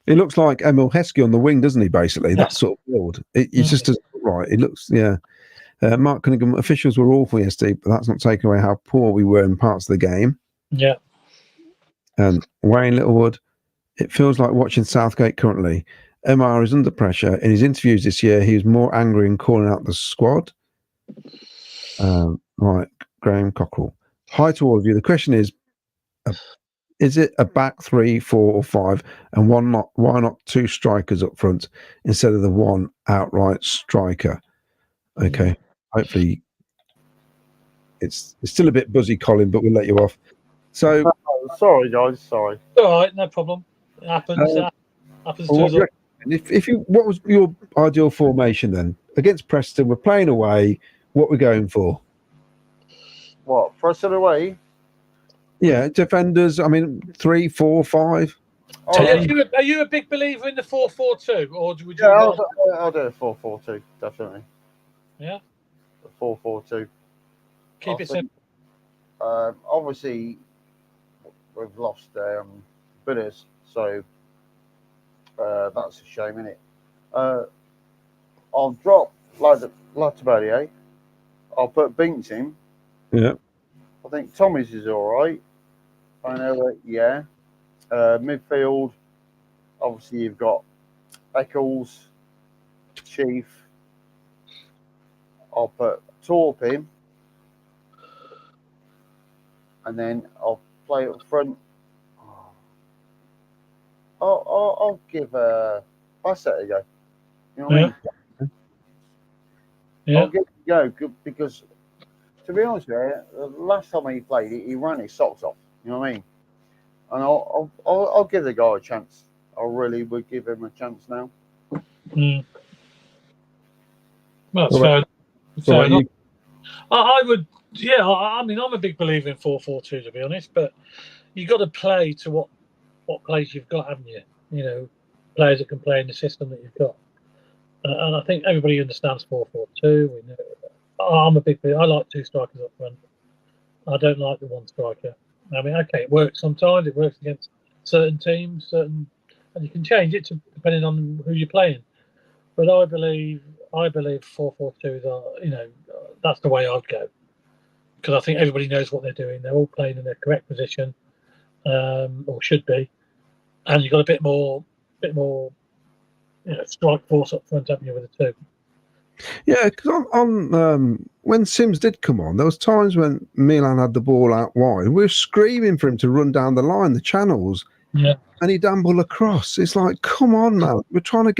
Speaker 2: He looks like Emil Heskey on the wing, doesn't he? Basically, that sort of build. It just doesn't look right. It looks, Mark Cunningham, officials were awful yesterday, but that's not taking away how poor we were in parts of the game.
Speaker 1: Yeah.
Speaker 2: And Wayne Littlewood, it feels like watching Southgate currently. MR is under pressure. In his interviews this year, he was more angry in calling out the squad. Right, Graham Cockrell. Hi to all of you. The question is it a back 3, 4, or 5, and why not 2 strikers up front instead of the one outright striker? Okay, hopefully it's still a bit buzzy, Colin, but we'll let you off. So
Speaker 3: sorry, guys. Sorry.
Speaker 1: All right, no problem. It happens. Happens to us.
Speaker 2: What was your ideal formation then against Preston? We're playing away. What we're going for?
Speaker 3: What, Preston away?
Speaker 2: Yeah, defenders. I mean, 3, 4, 5.
Speaker 1: Are you a big believer in the 4-4-2, or would you?
Speaker 3: Yeah, I'll do a 4-4-2, definitely.
Speaker 1: Yeah.
Speaker 3: A 4-4-2.
Speaker 1: Keep it simple.
Speaker 3: Obviously, we've lost Bidders, so that's a shame, isn't it? I'll drop Latibadier. I'll put Binks in.
Speaker 2: Yeah.
Speaker 3: I think Tommy's is all right. I know that, yeah. Midfield, obviously, you've got Eccles, Chief. I'll put Torp in. And then I'll play up front. I'll give Bassett a go. You know what I mean?
Speaker 1: Yeah.
Speaker 3: I'll give it a go because, to be honest with you, the last time he played, he ran his socks off. You know what I mean? And I'll give the guy a chance. I really would give him a chance now.
Speaker 1: Mm. Well, that's fair enough. I would, yeah. I mean, I'm a big believer in 4-4-2, to be honest. But you've got to play to what players you've got, haven't you? You know, players that can play in the system that you've got. And I think everybody understands 4-4-2. We know. I'm a big believer. I like 2 strikers up front. I don't like the 1 striker. I mean, okay, it works sometimes. It works against certain teams, and you can change it depending on who you're playing. But I believe 4-4-2s are, you know, that's the way I'd go, because I think everybody knows what they're doing. They're all playing in their correct position, or should be, and you've got a bit more, you know, strike force up front, haven't you, with the 2?
Speaker 2: Yeah, because when Sims did come on, there was times when Milan had the ball out wide. We were screaming for him to run down the line, the channels,
Speaker 1: yeah,
Speaker 2: and he dambled across. It's like, come on, man, we're trying to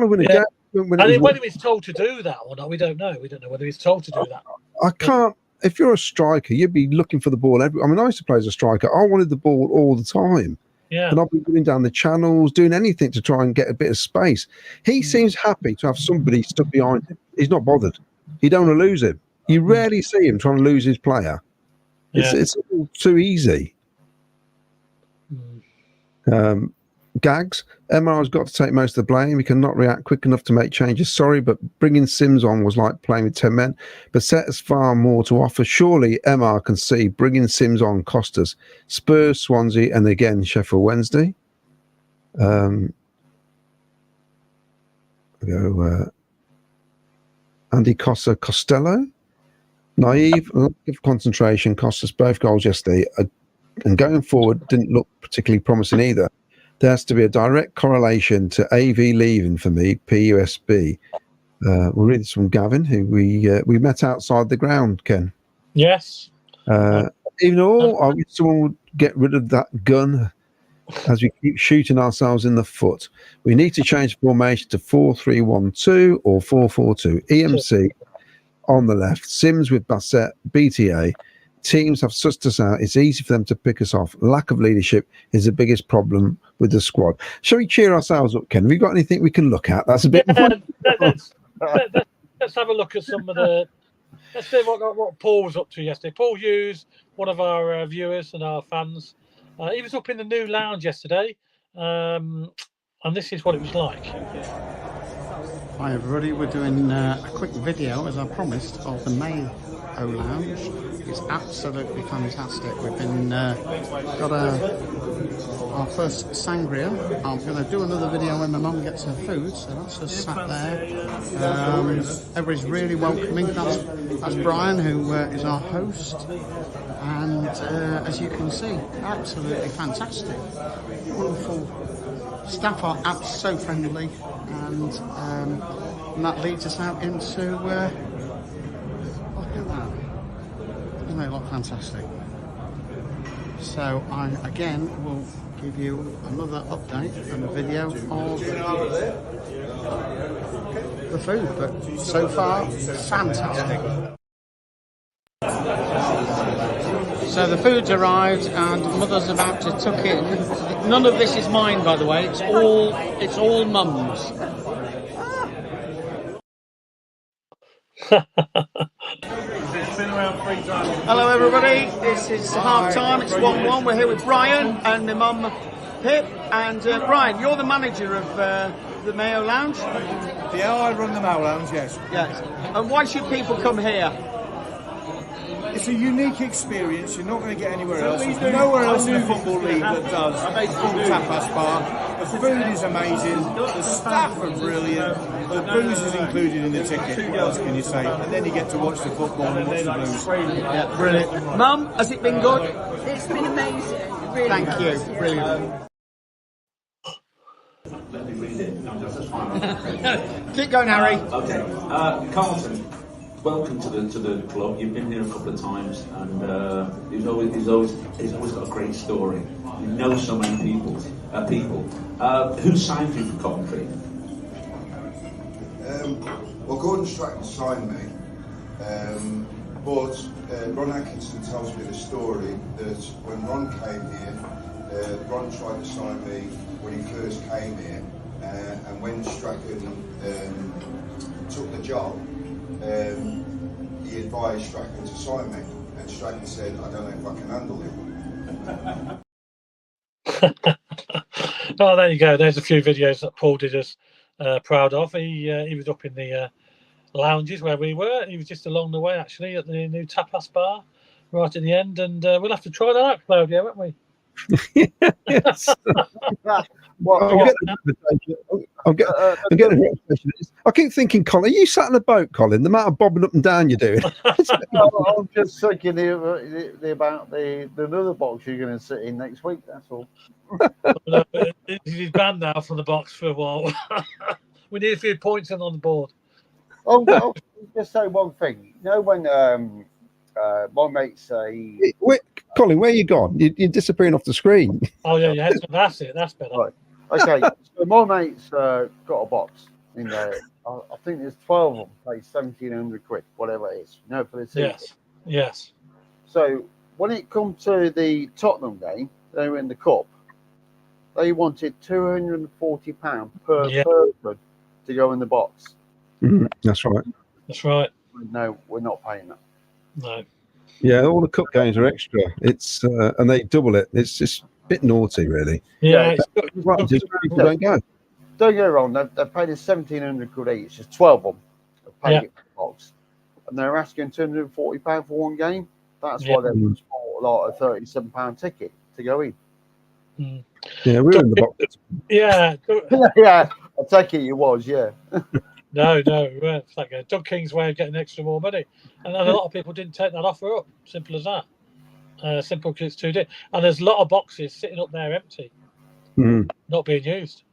Speaker 2: win a game.
Speaker 1: Whether he's told to do that or not, we don't know. We don't know whether he's told to do that.
Speaker 2: I can't if you're a striker, you'd be looking for the ball. I mean, I used to play as a striker. I wanted the ball all the time.
Speaker 1: Yeah.
Speaker 2: And I've been going down the channels, doing anything to try and get a bit of space. He seems happy to have somebody stuck behind him. He's not bothered. He don't want to lose him. You rarely see him trying to lose his player. It's all too easy. Gags, MR's got to take most of the blame. He cannot react quick enough to make changes. Sorry, but bringing Sims on was like playing with 10 men. But Set has far more to offer. Surely MR can see bringing Sims on cost us. Spurs, Swansea, and again Sheffield Wednesday. Andy Costa Costello. Naive, lack of concentration cost us both goals yesterday. And going forward, didn't look particularly promising either. There has to be a direct correlation to AV leaving for me, PUSB. We'll read this from Gavin, who we met outside the ground, Ken.
Speaker 1: Yes.
Speaker 2: Even though I wish someone would get rid of that gun as we keep shooting ourselves in the foot. We need to change formation to 4-3-1-2 or 4-4-2. EMC on the left, Sims with Bassett, BTA. Teams have sussed us out. It's easy for them to pick us off. Lack of leadership is the biggest problem with the squad. Shall we cheer ourselves up, Ken? Have we got anything we can look at? That's a bit more.
Speaker 1: Let's have a look at some of the. Let's see what Paul was up to yesterday. Paul Hughes, one of our viewers and our fans, he was up in the new lounge yesterday, and this is what it was like.
Speaker 5: Hi everybody, we're doing a quick video, as I promised, of the Mayo Lounge. It's absolutely fantastic. We've been got our first sangria. I'm going to do another video when my mum gets her food, so that's just sat there. Everybody's really welcoming. That's Brian, who is our host, and as you can see, absolutely fantastic. Wonderful staff are so friendly, and that leads us out into look at that. Doesn't they look fantastic? So I again will give you another update and a video of the food, but so far fantastic. So the food's arrived and Mother's about to tuck in. None of this is mine, by the way. It's all Mum's. Hello everybody, this is half time, it's 1-1, we're here with Brian and my mum Pip, and Brian, you're the manager of the Mayo Lounge?
Speaker 6: Yeah, I run the Mayo Lounge, yes.
Speaker 5: Yes. And why should people come here?
Speaker 6: It's a unique experience. You're not going to get anywhere else. There's nowhere else in the Football League that does full tapas bar. The food is amazing. The staff are brilliant. The booze is included in the ticket. What else can you say? And then you get to watch the football and watch the booze.
Speaker 5: Yeah, brilliant. Mum, has it been good?
Speaker 7: It's been amazing. Really.
Speaker 5: Thank you. Brilliant. Keep going, Harry.
Speaker 8: Okay, Carlton. Welcome to the club. You've been here a couple of times, and he's always got a great story. You know so many people. Who signed you for Coventry?
Speaker 9: Well, Gordon Stratton signed me, but Ron Atkinson tells me the story that when Ron came here, Ron tried to sign me when he first came here, and when Strachan took the job, he advised Strachan to sign me, and Strachan said, I don't know if I can handle it.
Speaker 1: Oh, there you go. There's a few videos that Paul did us proud of. He was up in the lounges where we were. He was just along the way, actually, at the new tapas bar right at the end, and we'll have to try that out, Claudia, won't we?
Speaker 2: Yes. I'm getting a reputation. I keep thinking, Colin, are you sat in a boat, Colin? The amount of bobbing up and down you're doing.
Speaker 3: I'm just thinking about the other box you're going to sit in next week, that's all.
Speaker 1: No, he's banned now from the box for a while. We need a few points in on the board.
Speaker 3: I'll just say one thing. You know when my mates say...
Speaker 2: Colin, where you gone? You're disappearing off the screen.
Speaker 1: Oh, yeah, that's it. That's better.
Speaker 3: Right. Okay, so my mate's got a box in there. I think there's 12 of them, pay 1,700 quid, whatever it is, for the season.
Speaker 1: Yes. Yes.
Speaker 3: So when it comes to the Tottenham game, they were in the cup. They wanted £240 per
Speaker 1: Yeah.
Speaker 3: person to go in the box.
Speaker 2: That's right.
Speaker 1: That's right.
Speaker 3: No, we're not paying that.
Speaker 1: No.
Speaker 2: Yeah, all the cup games are extra. It's and they double it. It's just a bit naughty, really.
Speaker 1: Yeah.
Speaker 2: Right, just people don't go.
Speaker 3: Don't get me wrong, they've paid us 1,700 quid each. There's 12 of them have paid it for the box. And they're asking £240 for one game. That's why they've bought a £37 ticket to go in.
Speaker 2: Yeah, we're in the box.
Speaker 1: Yeah.
Speaker 3: Yeah, I take it you was, yeah.
Speaker 1: No, it's like a Doug King's way of getting extra more money. And a lot of people didn't take that offer up. Simple as that. Simple because it's 2D. And there's a lot of boxes sitting up there empty, not being used.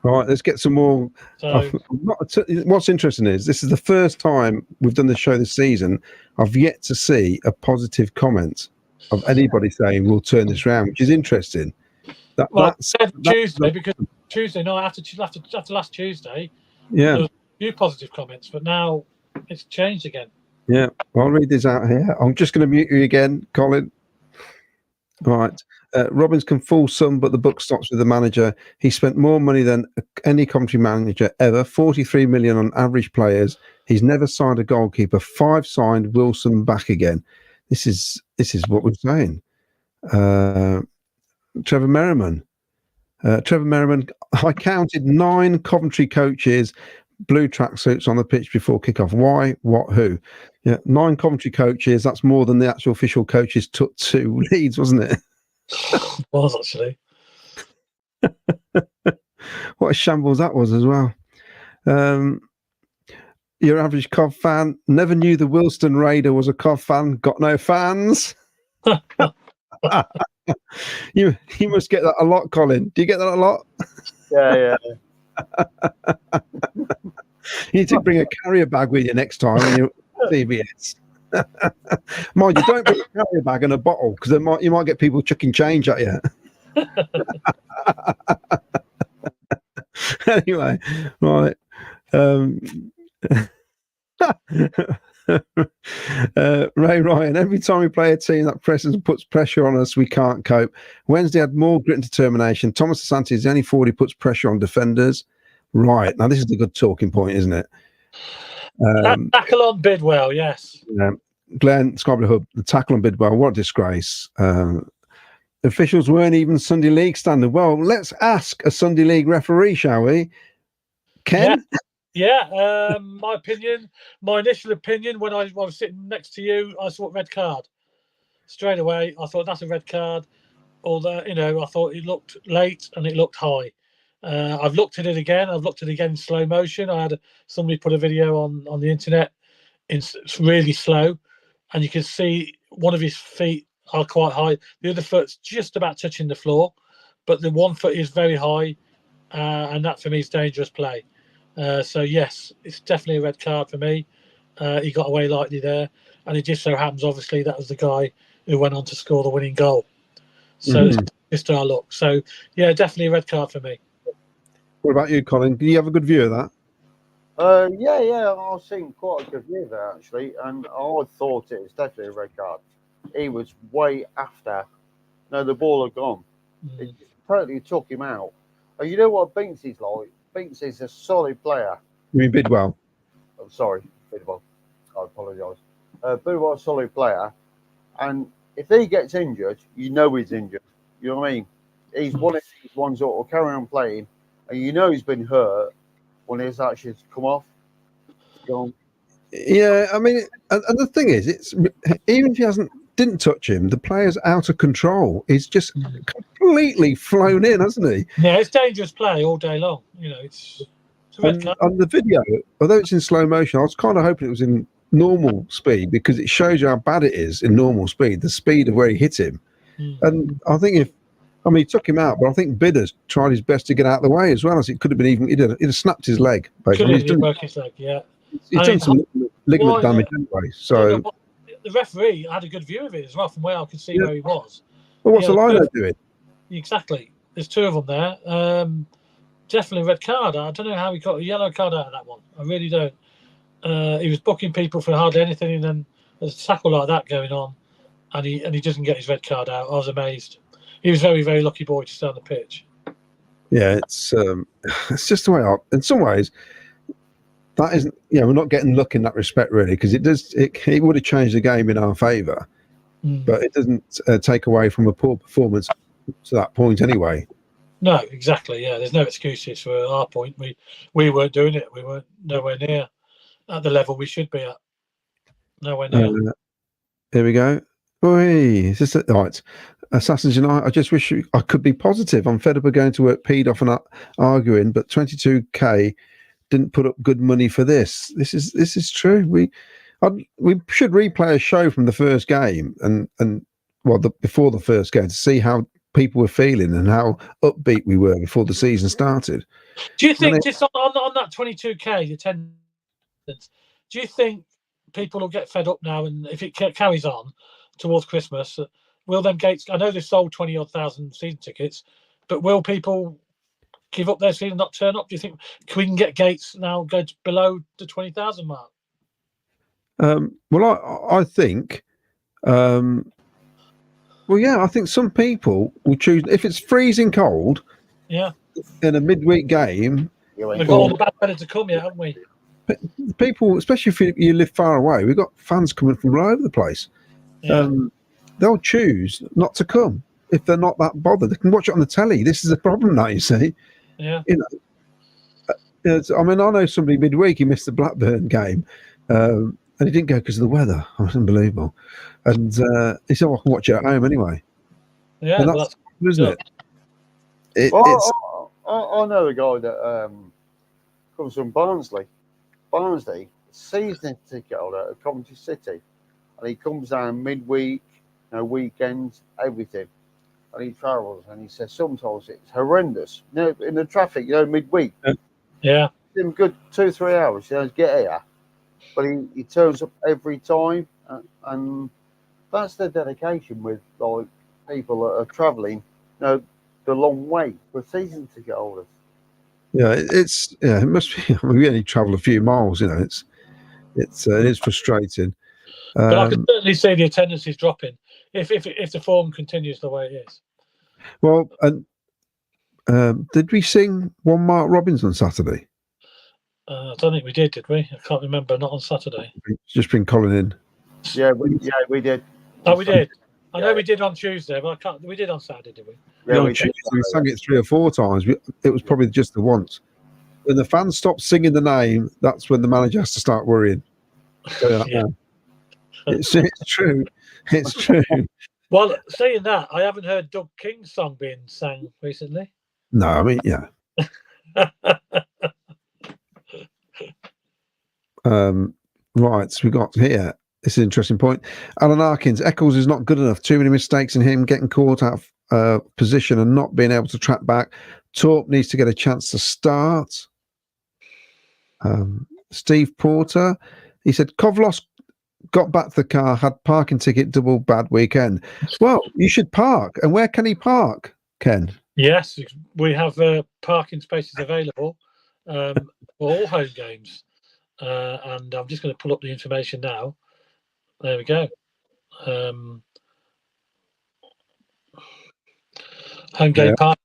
Speaker 2: Right, let's get some more.
Speaker 1: So,
Speaker 2: what's interesting is this is the first time we've done the show this season. I've yet to see a positive comment of anybody saying we'll turn this around, which is interesting. That's
Speaker 1: Tuesday, because Tuesday night after last Tuesday, there was a few positive comments, but now it's changed again.
Speaker 2: Yeah, I'll read this out here. I'm just going to mute you again, Colin. All right. Robbins can fool some, but the book stops with the manager. He spent more money than any Coventry manager ever, 43 million on average players. He's never signed a goalkeeper. 5 signed, Wilson back again. This is what we're saying. Trevor Merriman. I counted 9 Coventry coaches, blue tracksuits on the pitch before kickoff. Why? What? Who? Yeah, 9 Coventry coaches. That's more than the actual official coaches took to Leeds, wasn't it?
Speaker 1: It was actually.
Speaker 2: What a shambles that was as well. Your average Cov fan never knew the Wilston Raider was a Cov fan. Got no fans. You must get that a lot, Colin. Do you get that a lot?
Speaker 3: Yeah.
Speaker 2: You need to bring a carrier bag with you next time when you're at CBS. Mind you, don't bring a carrier bag and a bottle because you might get people chucking change at you. Anyway, right. Ray Ryan, every time we play a team that presses and puts pressure on us, we can't cope. Wednesday had more grit and determination. Thomas Asante is the only forward who puts pressure on defenders. Right, now this is a good talking point, isn't it?
Speaker 1: Tackle on Bidwell, yes.
Speaker 2: Glenn Scarborough Hub, the tackle on Bidwell, what a disgrace. Officials weren't even Sunday League standard. Well, let's ask a Sunday League referee, shall we? Ken?
Speaker 1: Yeah, my opinion, my initial opinion when I was sitting next to you, I saw a red card. Straight away, I thought that's a red card. Although, I thought it looked late and it looked high. I've looked at it again. I've looked at it again in slow motion. I had somebody put a video on the internet. It's really slow. And you can see one of his feet are quite high. The other foot's just about touching the floor. But the one foot is very high. And that, for me, is dangerous play. So, yes, it's definitely a red card for me. He got away lightly there. And it just so happens, obviously, that was the guy who went on to score the winning goal. So it's just our look. So, yeah, definitely a red card for me.
Speaker 2: What about you, Colin? Do you have a good view of that?
Speaker 3: Yeah, I've seen quite a good view there, actually. And I thought it was definitely a red card. He was way after. No, the ball had gone. It totally took him out. And you know what Binks is like? Binks is a solid player.
Speaker 2: You mean Bidwell?
Speaker 3: I'm sorry, Bidwell. I apologise. Bidwell's a solid player. And if he gets injured, you know he's injured. You know what I mean? He's one of these ones that will carry on playing, and you know he's been hurt when his actions come off.
Speaker 2: Yeah, I mean, and the thing is, it's even if he didn't touch him, the player's out of control. He's just completely flown in, hasn't he?
Speaker 1: Yeah, it's dangerous play all day long. It's a red card.
Speaker 2: On the video, although it's in slow motion, I was kind of hoping it was in normal speed because it shows you how bad it is in normal speed, the speed of where he hit him. And I think he took him out, but I think Bidders tried his best to get out of the way as well, as it could have been even. He'd have snapped his leg. Basically,
Speaker 1: He broke his leg. Yeah,
Speaker 2: he's done some ligament damage anyway. So
Speaker 1: the referee had a good view of it as well, from where I could see where he was.
Speaker 2: Well, what's the liner doing?
Speaker 1: Exactly. There's 2 of them there. Definitely a red card. I don't know how he got a yellow card out of that one. I really don't. He was booking people for hardly anything, and then There's a tackle like that going on, and he doesn't get his red card out. I was amazed. He was very, very lucky boy to stay on the pitch.
Speaker 2: Yeah, it's just the way in some ways, that isn't, we're not getting luck in that respect, really, because it would have changed the game in our favour, but it doesn't take away from a poor performance to that point anyway.
Speaker 1: No, exactly. Yeah, there's no excuses for our point. We weren't doing it. We weren't nowhere near at the level we should be at. Nowhere near.
Speaker 2: Here we go. Oi, is this right? Assassins Unite. I just wish I could be positive. I'm fed up of going to work peed off and arguing, but 22k didn't put up good money for this. This is true. We should replay a show from the first game and before the first game to see how people were feeling and how upbeat we were before the season started.
Speaker 1: Do you think just on that 22k attendance? Do you think people will get fed up now, and if it carries on towards Christmas, will them gates? I know they sold 20-odd thousand season tickets, but will people give up their season, not turn up? Do you think we can get gates now go below the 20,000 mark?
Speaker 2: Well, I think. Well, yeah, I think some people will choose if it's freezing cold.
Speaker 1: Yeah.
Speaker 2: In a midweek game,
Speaker 1: we've got all the bad weather to come, haven't we?
Speaker 2: People, especially if you live far away, we've got fans coming from all over the place.
Speaker 1: Yeah.
Speaker 2: They'll choose not to come if they're not that bothered. They can watch it on the telly. This is a problem now, you see.
Speaker 1: Yeah.
Speaker 2: I mean, I know somebody midweek, he missed the Blackburn game, and he didn't go because of the weather. It was unbelievable. And he said, I can watch it at home anyway.
Speaker 1: Yeah,
Speaker 2: and that's isn't it?
Speaker 3: I know a guy that comes from Barnsley, season ticket holder at Coventry City, and he comes down midweek, weekends, everything, and he travels, and he says sometimes it's horrendous. In the traffic, midweek.
Speaker 1: Yeah.
Speaker 3: In good 2-3 hours, he doesn't get here, but he turns up every time, and that's the dedication with like people that are travelling, the long way for season ticket holders.
Speaker 2: Yeah, it must be. I mean, we only travel a few miles, it is frustrating.
Speaker 1: But I can certainly see the attendance is dropping if the form continues the way it is.
Speaker 2: Well, and did we sing One Mark Robbins on Saturday?
Speaker 1: I don't think we did we? I can't remember. Not on Saturday.
Speaker 2: Just been calling in.
Speaker 3: Yeah, we did.
Speaker 1: Oh, we did. I know we did on Tuesday, but I can't. We did on Saturday, did we?
Speaker 3: Yeah,
Speaker 2: we sang it 3 or 4 times. It was probably just the once. When the fans stop singing the name, that's when the manager has to start worrying. Yeah. It's true. It's true.
Speaker 1: Well, saying that, I haven't heard Doug King's song being sang recently.
Speaker 2: No, I mean, yeah. Right, so we got here. This is an interesting point. Alan Arkins, Eccles is not good enough. Too many mistakes in him, getting caught out of position and not being able to track back. Torp needs to get a chance to start. Steve Porter, he said, Kovlos got back to the car, had parking ticket, double bad weekend. Well, you should park. And where can he park, Ken?
Speaker 1: Yes, we have parking spaces available for all home games. And I'm just going to pull up the information now. There we go. Home game park.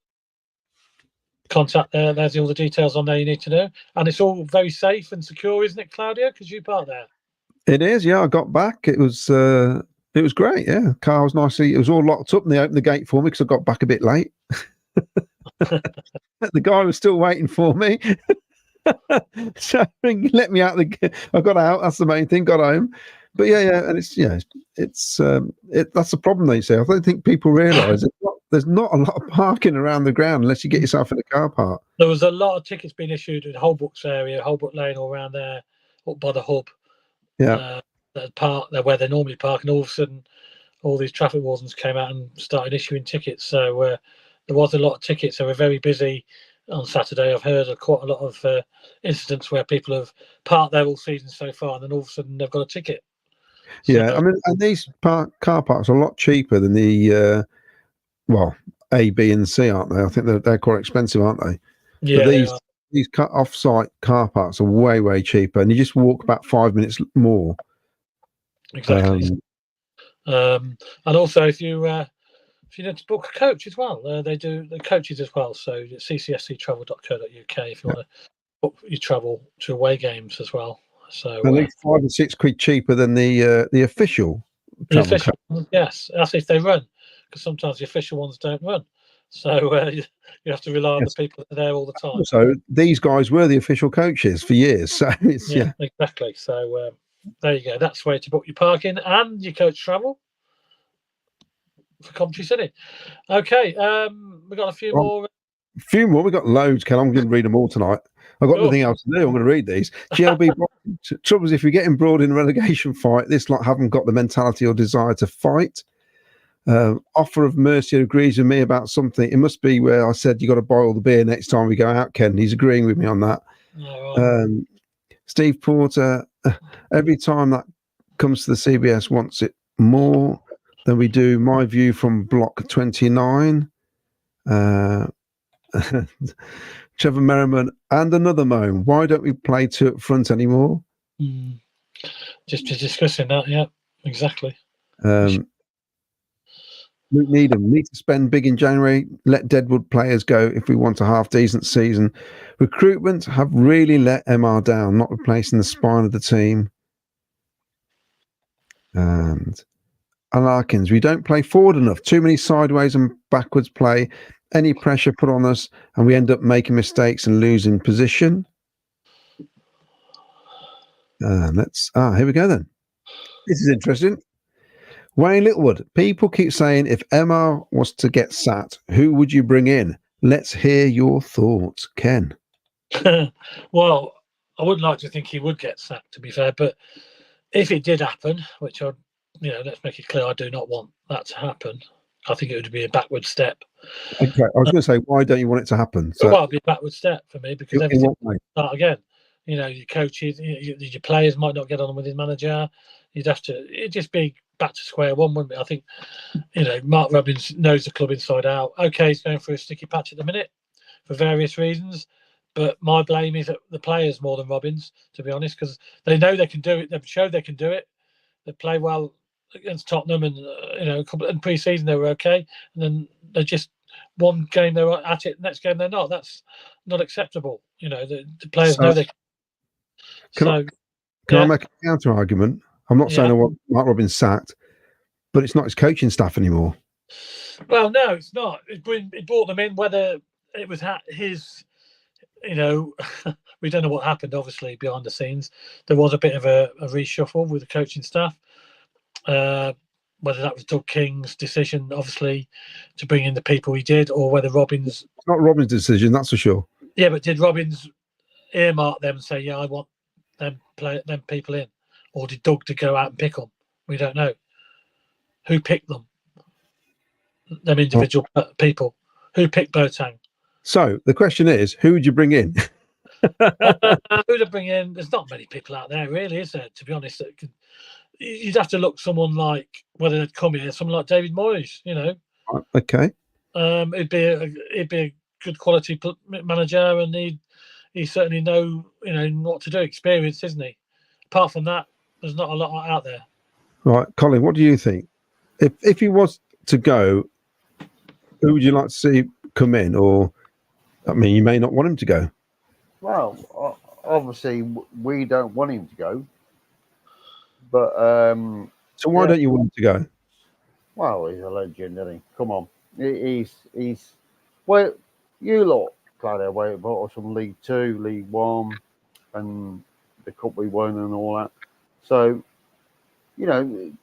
Speaker 1: Contact there. There's all the details on there you need to know. And it's all very safe and secure, isn't it, Claudia? Because you parked there.
Speaker 2: It is, yeah. I got back. It was great, yeah. The car was nicely, it was all locked up and they opened the gate for me because I got back a bit late. The guy was still waiting for me. So he let me out. I got out. That's the main thing. Got home. But yeah, and it's that's the problem they say. I don't think people realise there's not a lot of parking around the ground unless you get yourself in a car park.
Speaker 1: There was a lot of tickets being issued in Holbrook's area, Holbrook Lane, all around there, up by the hub.
Speaker 2: Yeah,
Speaker 1: that park there where they normally park, and all of a sudden, all these traffic wardens came out and started issuing tickets. So there was a lot of tickets. They were very busy on Saturday. I've heard of quite a lot of incidents where people have parked there all season so far, and then all of a sudden they've got a ticket.
Speaker 2: Yeah, I mean, and these car parks are a lot cheaper than the A, B, and C, aren't they? I think they're quite expensive, aren't they?
Speaker 1: Yeah,
Speaker 2: but these off-site car parks are way cheaper, and you just walk about 5 minutes more.
Speaker 1: Exactly. And also, if you need to book a coach as well, they do the coaches as well. So ccsctravel.co.uk if you want to book your travel to away games as well. So
Speaker 2: At least £5 or £6 cheaper than the official
Speaker 1: the
Speaker 2: travel
Speaker 1: official ones, yes, that's if they run, because sometimes the official ones don't run. So you have to rely on the people that are there all the time.
Speaker 2: So these guys were the official coaches for years. So it's,
Speaker 1: Yeah, exactly. So there you go. That's where to book your parking and your coach travel for Coventry City. Okay, we've got a few more.
Speaker 2: A few more. We've got loads, Ken. I'm going to read them all tonight. I've got nothing else to do. I'm going to read these. GLB trouble is, if you're getting broad in a relegation fight, this lot haven't got the mentality or desire to fight. Offer of Mercy agrees with me about something. It must be where I said you got to boil the beer next time we go out, Ken. He's agreeing with me on that. Steve Porter, every time that comes to the CBS, wants it more than we do. My view from block 29. Trevor Merriman and another moan. Why don't we play two up front anymore?
Speaker 1: Just discussing that, yeah, exactly.
Speaker 2: Luke Needham, need to spend big in January. Let Deadwood players go if we want a half-decent season. Recruitment have really let MR down, not replacing the spine of the team. And Larkins, we don't play forward enough. Too many sideways and backwards play. Any pressure put on us, and we end up making mistakes and losing position. Here we go then. This is interesting. Wayne Littlewood, people keep saying if MR was to get sat, who would you bring in? Let's hear your thoughts, Ken.
Speaker 1: Well, I wouldn't like to think he would get sacked, to be fair, but if it did happen, which let's make it clear, I do not want that to happen. I think it would be a backward step.
Speaker 2: Okay, I was going to say, why don't you want it to happen?
Speaker 1: Well, it'd be a backward step for me because everything would start again. Your coaches, your players might not get on with his manager. It'd just be back to square one, wouldn't it? I think, Mark Robbins knows the club inside out. Okay, he's going through a sticky patch at the minute for various reasons, but my blame is at the players more than Robbins, to be honest, because they know they can do it. They've showed they can do it. They play well against Tottenham, and in pre-season they were okay, and then they just one game they were at it, next game they're not. That's not acceptable. The players know they can.
Speaker 2: Can I make a counter argument? I'm not saying I want Mark Robbins sacked, but it's not his coaching staff anymore.
Speaker 1: Well, no, it's not. It brought them in, whether it was his, we don't know what happened, obviously, behind the scenes. There was a bit of a reshuffle with the coaching staff. Whether that was Doug King's decision, obviously, to bring in the people he did, or whether Robbins...
Speaker 2: It's not Robbins' decision, that's for sure.
Speaker 1: Yeah, but did Robbins earmark them and say, yeah, I want them people in? Or did Doug to go out and pick them? We don't know. Who picked them? Them individual people. Who picked Boateng?
Speaker 2: So the question is, who would you bring in?
Speaker 1: Who to bring in? There's not many people out there, really, is there? To be honest, you'd have to look someone like, whether they'd come here, someone like David Moyes.
Speaker 2: Okay.
Speaker 1: It'd be a good quality manager, and he certainly know what to do. Experience, isn't he? Apart from that, there's not a lot out there.
Speaker 2: Right, Colin, what do you think? If he was to go, who would you like to see come in? Or, I mean, you may not want him to go.
Speaker 3: Well, obviously, we don't want him to go. But
Speaker 2: so why don't you want him to go?
Speaker 3: Well, he's a legend, isn't he? Come on, he's well. You lot, Claudio, brought us from League 2, League 1, and the cup we won and all that. So,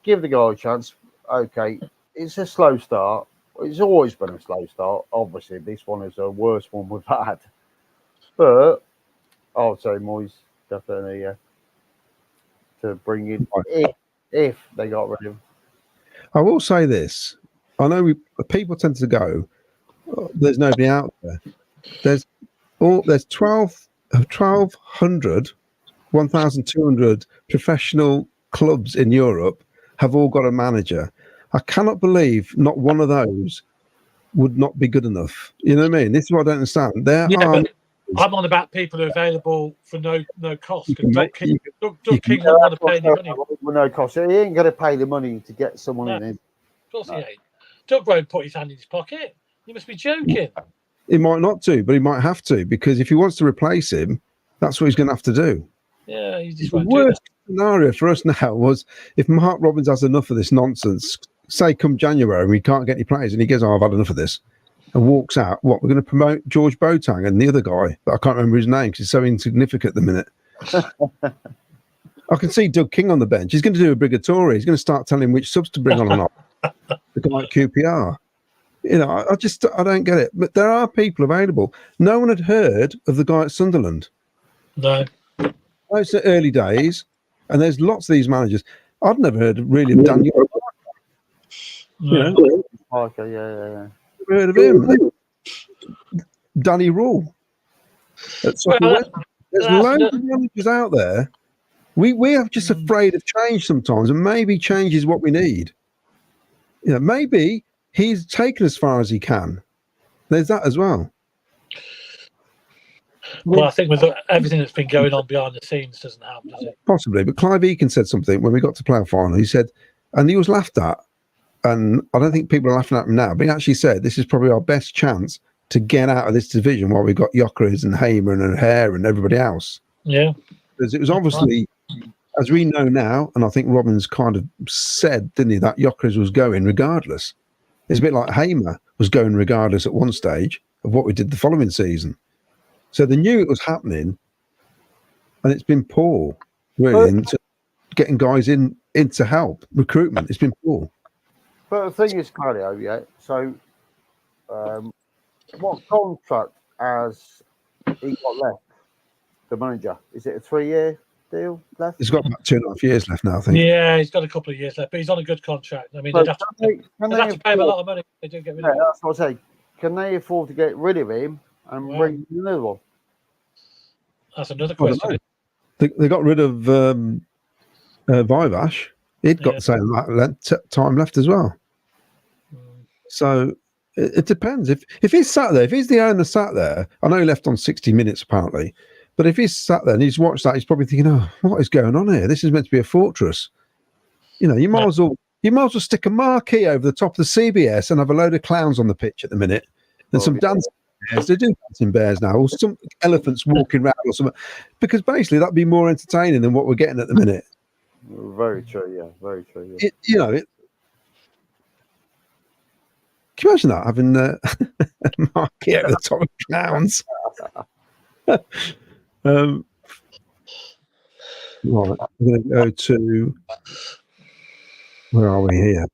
Speaker 3: give the guy a chance. Okay, it's a slow start. It's always been a slow start. Obviously, this one is the worst one we've had. But I would say Moyes definitely to bring in if they got rid of him.
Speaker 2: I will say this. I know people tend to go, there's nobody out there. There's 1,200 professional clubs in Europe have all got a manager. I cannot believe not one of those would not be good enough. You know what I mean? This is what I don't understand.
Speaker 1: I'm on about people who are available for no cost. Doug King
Speaker 3: Yeah,
Speaker 1: won't want to pay any money.
Speaker 3: With no cost. He ain't going to pay the money to get someone in.
Speaker 1: Of course he ain't. Doug won't put his hand in his pocket. You must be joking.
Speaker 2: He might not to, but he might have to, because if he wants to replace him, that's what he's going to have to do.
Speaker 1: Yeah, he just
Speaker 2: The
Speaker 1: won't do that.
Speaker 2: worst scenario for us now was if Mark Robbins has enough of this nonsense, say come January and we can't get any players, and he goes, I've had enough of this, and walks out. What, we're going to promote George Boateng and the other guy, but I can't remember his name because he's so insignificant at the minute. I can see Doug King on the bench. He's going to do a brigatory. He's going to start telling which subs to bring on and off. The guy at QPR. I don't get it. But there are people available. No one had heard of the guy at Sunderland.
Speaker 1: No.
Speaker 2: It's the early days, and there's lots of these managers. I'd never heard really of Daniel.
Speaker 3: Parker, yeah.
Speaker 2: Never heard of him. Danny Rule. There's loads of managers out there. We are just afraid of change sometimes, and maybe change is what we need. Maybe he's taken as far as he can. There's that as well.
Speaker 1: Well, I think with everything that's been going on behind the scenes doesn't help, does it?
Speaker 2: Possibly, but Clive Eakin said something when we got to playoff final. He said, and he was laughed at, and I don't think people are laughing at him now, but he actually said this is probably our best chance to get out of this division while we've got Jokeris and Heyman and Hare and everybody else.
Speaker 1: Yeah.
Speaker 2: Because it was obviously, as we know now, and I think Robbins kind of said, didn't he, that Jokeris was going regardless. It's a bit like Hamer was going regardless at one stage of what we did the following season. So they knew it was happening, and it's been poor, really, into getting guys in to help. Recruitment, it's been poor.
Speaker 3: But the thing is, Claudio, so what contract has he got left, the manager? Is it a 3-year deal left?
Speaker 2: He's got about 2.5 years left now, I think.
Speaker 1: Yeah, he's got a couple of years left, but he's on a good contract. I mean, they'd have to pay him a lot of money if they do get rid of him.
Speaker 3: That's what I say. Can they afford to get rid of him and bring another one?
Speaker 1: That's another question.
Speaker 2: They got rid of Vivash. He'd got the same time left as well. So it depends. If he's sat there, if he's the owner sat there, I know he left on 60 minutes apparently, but if he's sat there and he's watched that, he's probably thinking, oh, what is going on here? This is meant to be a fortress. You might as well stick a marquee over the top of the CBS and have a load of clowns on the pitch at the minute and some dancing bears. They do dancing bears now, or some elephants walking around or something, because basically that'd be more entertaining than what we're getting at the minute.
Speaker 3: Very true, yeah. Very true. Yeah.
Speaker 2: Can you imagine that, having a marquee over the top of clowns? Right, I'm going to go to, where are we here?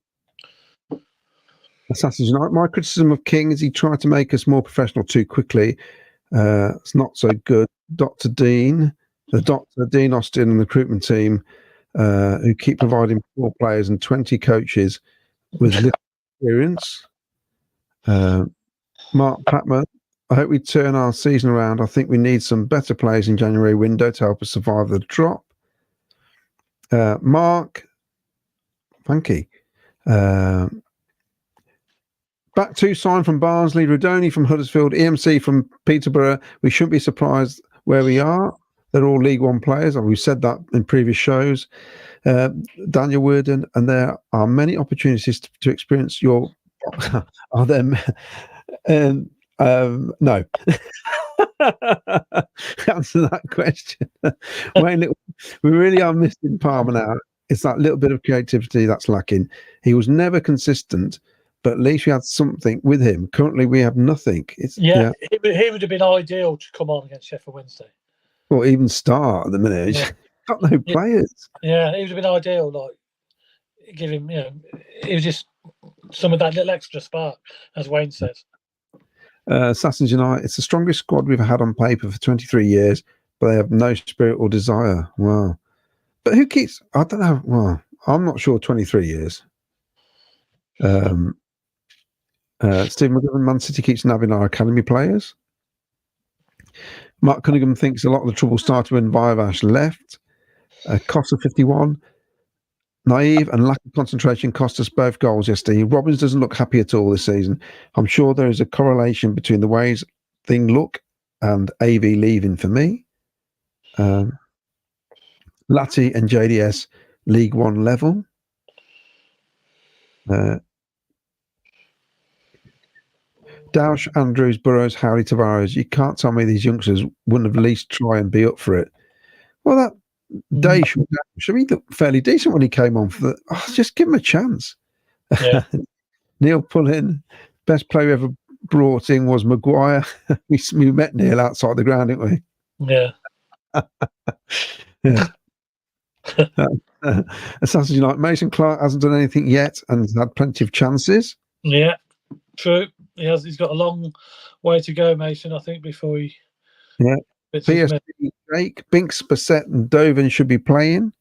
Speaker 2: Assassin's United. My criticism of King is he tried to make us more professional too quickly. It's not so good. Dr. Dean Austin and the recruitment team, who keep providing 4 players and 20 coaches with little experience. Mark Patman, I hope we turn our season around. I think we need some better players in January window to help us survive the drop. Mark, thank you. Back 2 signed from Barnsley, Rudoni from Huddersfield, EMC from Peterborough. We shouldn't be surprised where we are. They're all League One players. We've said that in previous shows. Daniel Worden, and there are many opportunities to experience your. Are there? No. Answer that question. Wayne, we really are missing Palmer now. It's that little bit of creativity that's lacking. He was never consistent, but at least we had something with him. Currently, we have nothing.
Speaker 1: He would have been ideal to come on against Sheffield Wednesday.
Speaker 2: Well, even start at the minute. He's got no players.
Speaker 1: Yeah, he would have been ideal. Like, give him, it was just some of that little extra spark, as Wayne says.
Speaker 2: Assassins United, it's the strongest squad we've had on paper for 23 years, but they have no spirit or desire. Wow. But who keeps, I don't know, well, I'm not sure 23 years. Stephen McGovern, Man City keeps nabbing our academy players. Mark Cunningham thinks a lot of the trouble started when Vivash left. Costa 51. Naive and lack of concentration cost us both goals yesterday. Robbins doesn't look happy at all this season. I'm sure there is a correlation between the ways things look and AV leaving for me. Latti and JDS League One level. Dausch, Andrews, Burrows, Howley, Tavares. You can't tell me these youngsters wouldn't have at least try and be up for it. Well, that Dausch looked fairly decent when he came on. Just give him a chance.
Speaker 1: Yeah.
Speaker 2: Neil Pullin, best player ever brought in was Maguire. we met Neil outside the ground, didn't we?
Speaker 1: Yeah.
Speaker 2: Yeah. Assassin's United. Mason Clark hasn't done anything yet and has had plenty of chances.
Speaker 1: Yeah, true. He's got a long way to go, Mason, I think, before he...
Speaker 2: Yeah. PSV, Jake, Binks, Bassett and Doven should be playing.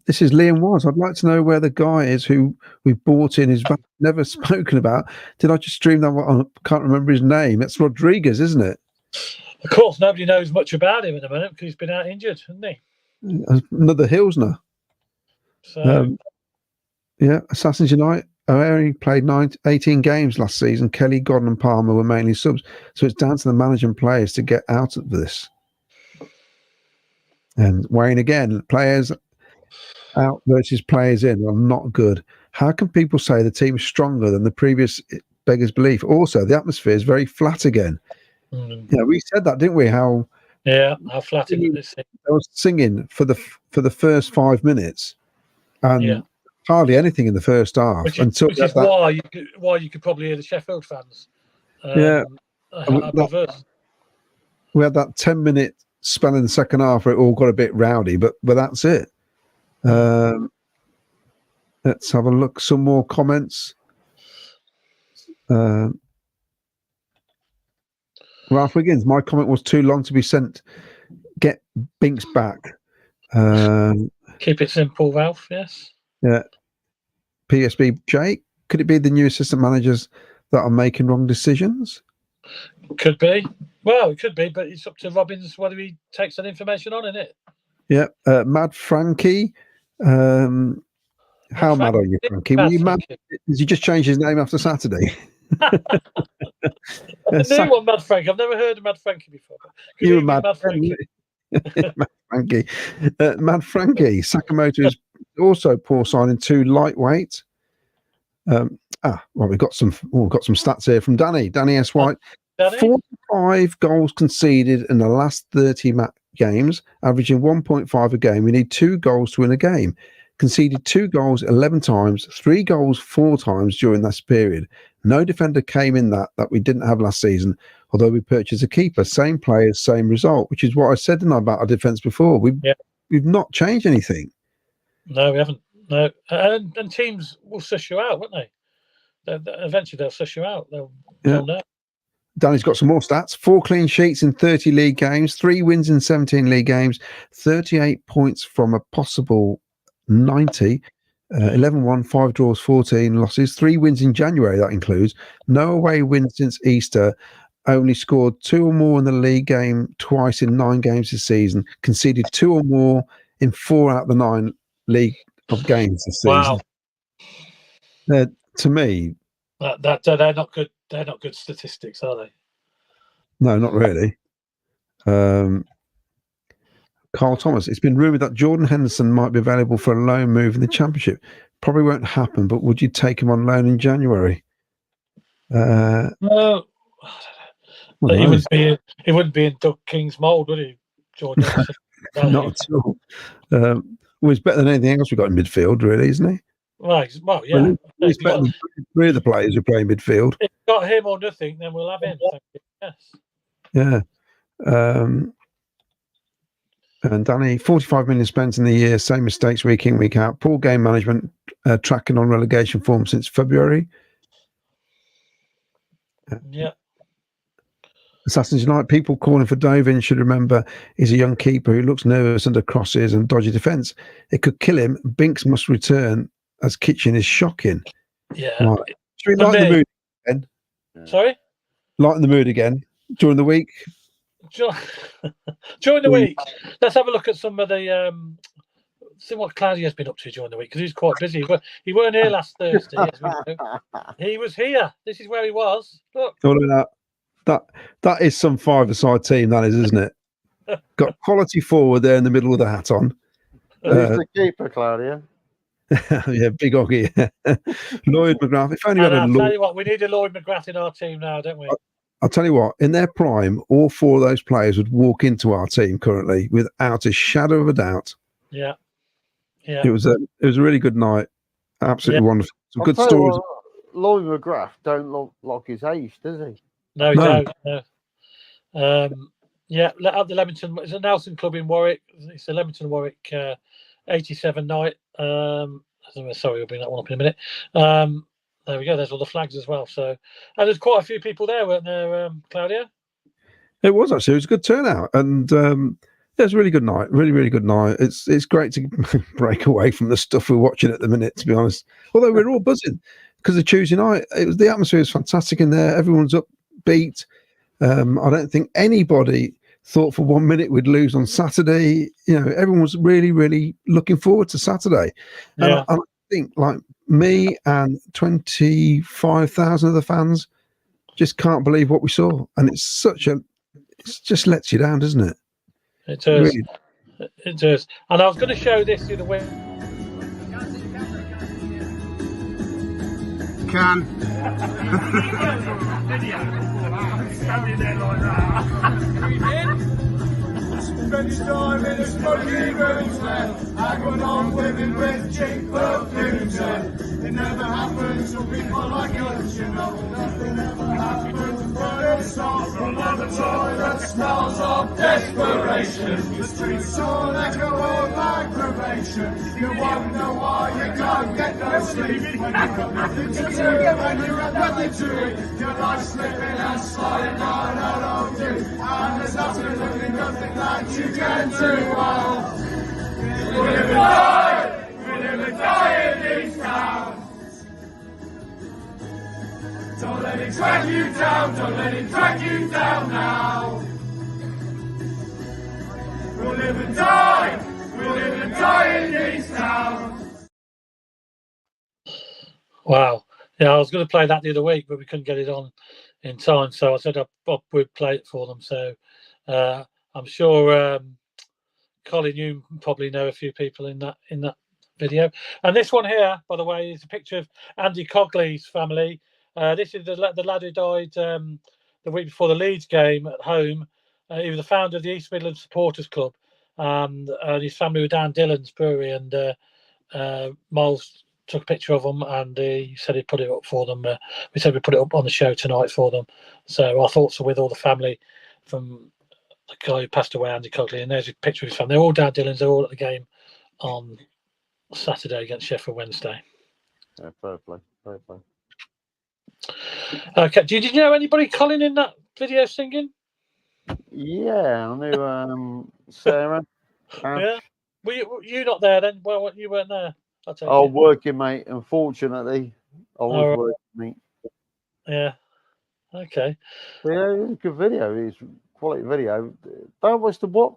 Speaker 2: This is Liam Was. I'd like to know where the guy is who we bought in, who's never spoken about. Did I just stream that one? I can't remember his name. It's Rodriguez, isn't it?
Speaker 1: Of course, nobody knows much about him at the minute because he's been out injured, hasn't he?
Speaker 2: Another Hilsner.
Speaker 1: So,
Speaker 2: yeah, Assassins United. O'Hare played 18 games last season. Kelly, Godden and Palmer were mainly subs. So it's down to the manager and players to get out of this. And Wayne again, players out versus players in are not good. How can people say the team is stronger than the previous beggars belief? Also, the atmosphere is very flat again. Yeah, we said that, didn't we? How
Speaker 1: flat it is.
Speaker 2: I was singing for the first 5 minutes, and hardly anything in the first half.
Speaker 1: Which is why you could probably hear the Sheffield fans.
Speaker 2: We had that 10-minute spell in the second half where it all got a bit rowdy, but that's it. Let's have a look. Some more comments. Ralph Wiggins, my comment was too long to be sent. Get Binks back.
Speaker 1: Keep it simple, Ralph. Yes.
Speaker 2: Yeah. PSB Jake, could it be the new assistant managers that are making wrong decisions?
Speaker 1: Could be. Well, it could be, but it's up to Robbins whether he takes that information on, isn't it?
Speaker 2: Yeah. Mad Frankie. How mad are you, Frankie? Were you mad? Did you just change his name after Saturday?
Speaker 1: A new one, Mad Frankie. I've never heard of Mad Frankie before.
Speaker 2: You were Mad Frankie. Mad Frankie. Mad Frankie. Sakamoto is also poor signing, 2 lightweight. Well, we've got some stats here from Danny. Danny S. White.
Speaker 1: Danny?
Speaker 2: 45 goals conceded in the last 30 games, averaging 1.5 a game. We need 2 goals to win a game. Conceded 2 goals 11 times, 3 goals 4 times during this period. No defender came in that we didn't have last season, although we purchased a keeper. Same players, same result, which is what I said about our defence before. We've not changed anything.
Speaker 1: No, we haven't. No, and teams will suss you out, won't they? Eventually, they'll suss you out. They'll know.
Speaker 2: Danny's got some more stats. 4 clean sheets in 30 league games, 3 wins in 17 league games, 38 points from a possible 90, 11-1, 5 draws, 14 losses, 3 wins in January, that includes. No away wins since Easter, only scored 2 or more in the league game twice in 9 games this season, conceded 2 or more in 4 out of the 9 league of games this season.
Speaker 1: Wow.
Speaker 2: To me,
Speaker 1: they're not good. They're not good statistics, are they?
Speaker 2: No, not really. Carl Thomas, it's been rumoured that Jordan Henderson might be available for a loan move in the Championship. Probably won't happen, but would you take him on loan in January?
Speaker 1: No. He wouldn't be in Doug King's mould, would he, Jordan Henderson?
Speaker 2: Not at all. Well, he's better than anything else we've got in midfield, really, isn't he?
Speaker 1: Well, yeah.
Speaker 2: He's better than 3 of the players who play in midfield.
Speaker 1: If we've got him or nothing, then we'll have him. Yes.
Speaker 2: Yeah. And Danny, 45 million spent in the year, same mistakes week in, week out. Poor game management, tracking on relegation form since February.
Speaker 1: Yeah.
Speaker 2: Assassins United, people calling for Dovin should remember he's a young keeper who looks nervous under crosses and dodgy defence. It could kill him. Binks must return as Kitchen is shocking.
Speaker 1: Yeah.
Speaker 2: Right. Should we lighten the mood again?
Speaker 1: Sorry?
Speaker 2: Lighten the mood again during the week?
Speaker 1: During the week, let's have a look at some of the see what Claudio's been up to during the week, because he's quite busy. But he weren't here last Thursday, as we know. He was here. This is where he was. Look.
Speaker 2: Look at that. That is some five-a-side team, that is, isn't it? Got quality forward there in the middle with the hat on.
Speaker 3: Who's the keeper, Claudia?
Speaker 2: Yeah, big Oggy. Lloyd McGrath. If only we had a
Speaker 1: I'll
Speaker 2: Lloyd.
Speaker 1: tell you what, we need a Lloyd McGrath in our team now, don't we?
Speaker 2: I'll tell you what, in their prime, all four of those players would walk into our team currently without a shadow of a doubt.
Speaker 1: Yeah.
Speaker 2: It was a really good night. Absolutely wonderful. Some good stories.
Speaker 3: Lloyd McGrath don't look like his age, does he?
Speaker 1: No, he don't. No. Yeah, at the Leamington, it's a Nelson Club in Warwick. It's the Leamington Warwick 87 night. Sorry, we'll bring that one up in a minute. There we go. There's all the flags as well. So, and there's quite a few people there, weren't there, Claudia?
Speaker 2: It was actually. It was a good turnout, and it was a really good night. Really, really good night. It's great to break away from the stuff we're watching at the minute, to be honest. Although we're all buzzing because of Tuesday night. The atmosphere was fantastic in there. Everyone's upbeat. I don't think anybody thought for 1 minute we'd lose on Saturday. Everyone was really, really looking forward to Saturday.
Speaker 1: Yeah.
Speaker 2: And I think, like me and 25,000 of the fans, just can't believe what we saw. And it just lets you down, doesn't it?
Speaker 1: It does.
Speaker 2: Really.
Speaker 1: It does. And I was going to show this the other way.
Speaker 6: Can. Spend time in a smoky room, hanging on women with cheap perfumes. It never happens to people like us, Nothing ever happens, but it starts from the toilet. Smells of desperation. The streets all echo of aggravation. You wonder why you can't get no sleep when you've got nothing to do, when you have nothing to eat. Your life's slipping and sliding down out of you, and there's absolutely nothing that you can do. Well, we live and die in these towns. Don't let it drag you down, don't let it drag you down now. We'll live and die in these towns.
Speaker 1: Wow. Yeah, I was going to play that the other week, but we couldn't get it on in time. So I said I would play it for them. So I'm sure Colin, you probably know a few people in that video. And this one here, by the way, is a picture of Andy Cogley's family. This is the lad who died the week before the Leeds game at home. He was the founder of the East Midlands Supporters Club, and his family were down Dillon's Brewery, and Miles took a picture of them, and he said he'd put it up for them. We said we'd put it up on the show tonight for them. So our thoughts are with all the family from the guy who passed away, Andy Cogley, and there's a picture of his family. They're all down Dillon's. They're all at the game on Saturday against Sheffield Wednesday.
Speaker 3: Yeah, fair play.
Speaker 1: Okay, did you know anybody, Colin, in that video singing?
Speaker 3: Yeah, I knew Sarah.
Speaker 1: Yeah. Were you not there then? Well, you weren't there.
Speaker 3: Oh, working, mate. Unfortunately, I was working, mate.
Speaker 1: Yeah. Okay.
Speaker 3: But yeah, it was a good video. It's quality video. That was the what?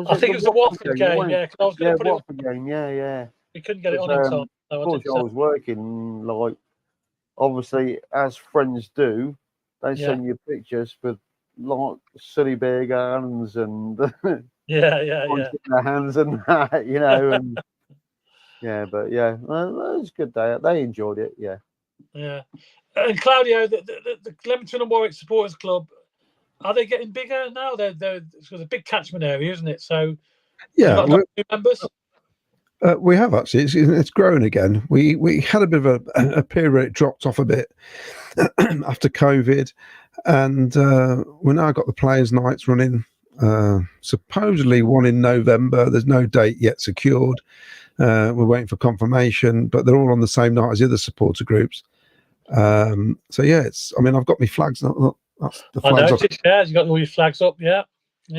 Speaker 1: I think it was the Watford game. Yeah, I was going to put
Speaker 3: Watford game. Yeah.
Speaker 1: We couldn't get it on in time.
Speaker 3: I was working. Like, obviously, as friends do, they send you pictures with like silly big hands and their hands and that, and but it was a good day. They enjoyed it. Yeah.
Speaker 1: And Claudio, the Leamington and Warwick Supporters Club, are they getting bigger now? It's a big catchment area, isn't it? So
Speaker 2: yeah,
Speaker 1: new members.
Speaker 2: We have actually. It's grown again. We had a bit of a period where it dropped off a bit after COVID, and we now got the players' nights running. Supposedly one in November. There's no date yet secured. We're waiting for confirmation, but they're all on the same night as the other supporter groups. So yeah, I've got my flags. That's the flags.
Speaker 1: I noticed. Yeah, you got all your flags up. Yeah.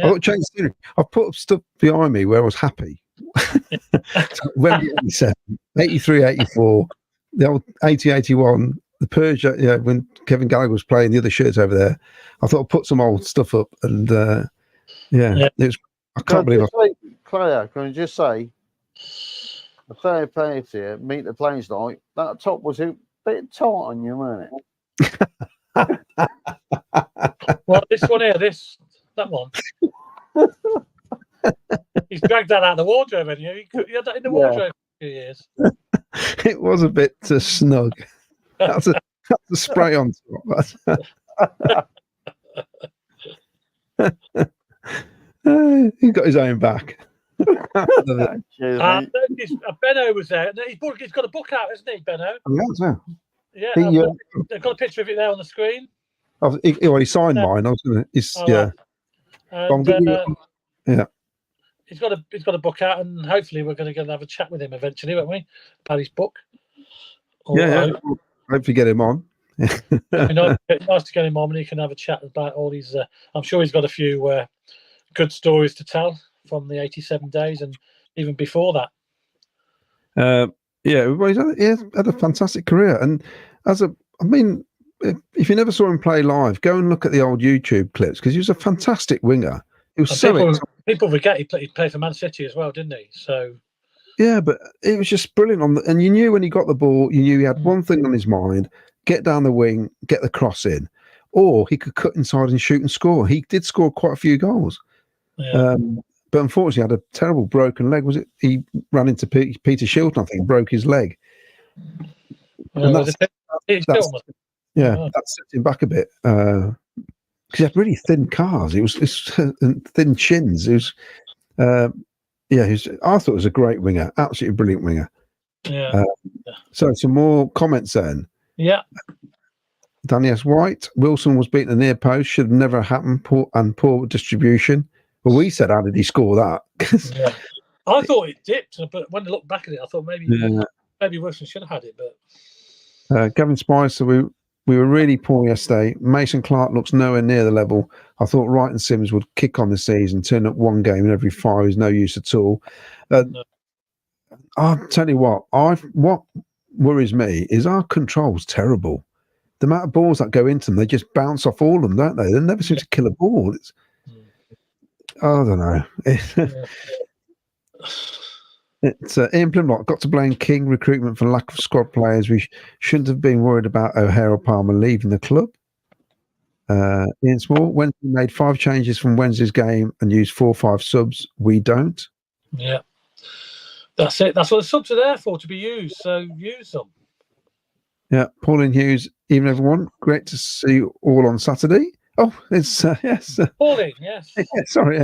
Speaker 2: I've changed the scenery. I've put up stuff behind me where I was happy. Wembley 87, 83, 84, the old 80, 81, the Purge. When Kevin Gallagher was playing, the other shirts over there. I thought I'd put some old stuff up, and it was. I can't believe
Speaker 3: Claire, can I just say, the fair play to you, meet the players night. That top was a bit tight on you, wasn't it?
Speaker 1: Well, this one here, that one. He's dragged that out of the wardrobe, haven't you? You had that in the wardrobe for a few years.
Speaker 2: It was a bit snug. That's a spray on top. He got his own back.
Speaker 3: Cheers, mate.
Speaker 1: Benno was there. He's got a book out, hasn't he, Benno? Yeah, I've got a picture of it there on the screen.
Speaker 2: He signed mine. I was gonna. Yeah.
Speaker 1: He's got a book out, and hopefully we're going to go and have a chat with him eventually, won't we? About his book.
Speaker 2: Hopefully get him on.
Speaker 1: Nice to get him on, and he can have a chat about all these. I'm sure he's got a few good stories to tell from the 87 days and even before that.
Speaker 2: He had a fantastic career, and if you never saw him play live, go and look at the old YouTube clips because he was a fantastic winger. He was
Speaker 1: people forget he played for Man City as well, didn't he? So
Speaker 2: yeah, but it was just brilliant. And you knew when he got the ball, you knew he had one thing on his mind: get down the wing, get the cross in, or he could cut inside and shoot and score. He did score quite a few goals.
Speaker 1: Yeah.
Speaker 2: But unfortunately, had a terrible broken leg. Was it? He ran into Peter Shilton, I think, broke his leg. That set him back a bit. Because he had really thin calves. It was thin chins. It was, I thought it was a great winger, absolutely brilliant winger.
Speaker 1: Yeah.
Speaker 2: So some more comments then.
Speaker 1: Yeah.
Speaker 2: Danny S. White, Wilson was beaten at the near post, should have never happened, poor distribution. Well, we said, how did he score that?
Speaker 1: Yeah. I thought it dipped, but when I looked back at it, I thought maybe Wilson should have had it. But
Speaker 2: Gavin Spicer, we were really poor yesterday. Mason Clark looks nowhere near the level. I thought Wright and Sims would kick on the season, turn up one game in every 5 is no use at all. I'll tell you what worries me is our control's terrible. The amount of balls that go into them, they just bounce off all of them, don't they? They never seem to kill a ball. I don't know. It's Ian Plimlock got to blame King Recruitment for lack of squad players. We shouldn't have been worried about O'Hare or Palmer leaving the club. Ian Small, Wednesday made 5 changes from Wednesday's game and used 4 or 5 subs. We don't.
Speaker 1: Yeah, that's it. That's what the subs are there for, to be used. So use them.
Speaker 2: Yeah, Pauline Hughes, even everyone. Great to see you all on Saturday. Oh, it's yes.
Speaker 1: Pauline, yes.
Speaker 2: Sorry,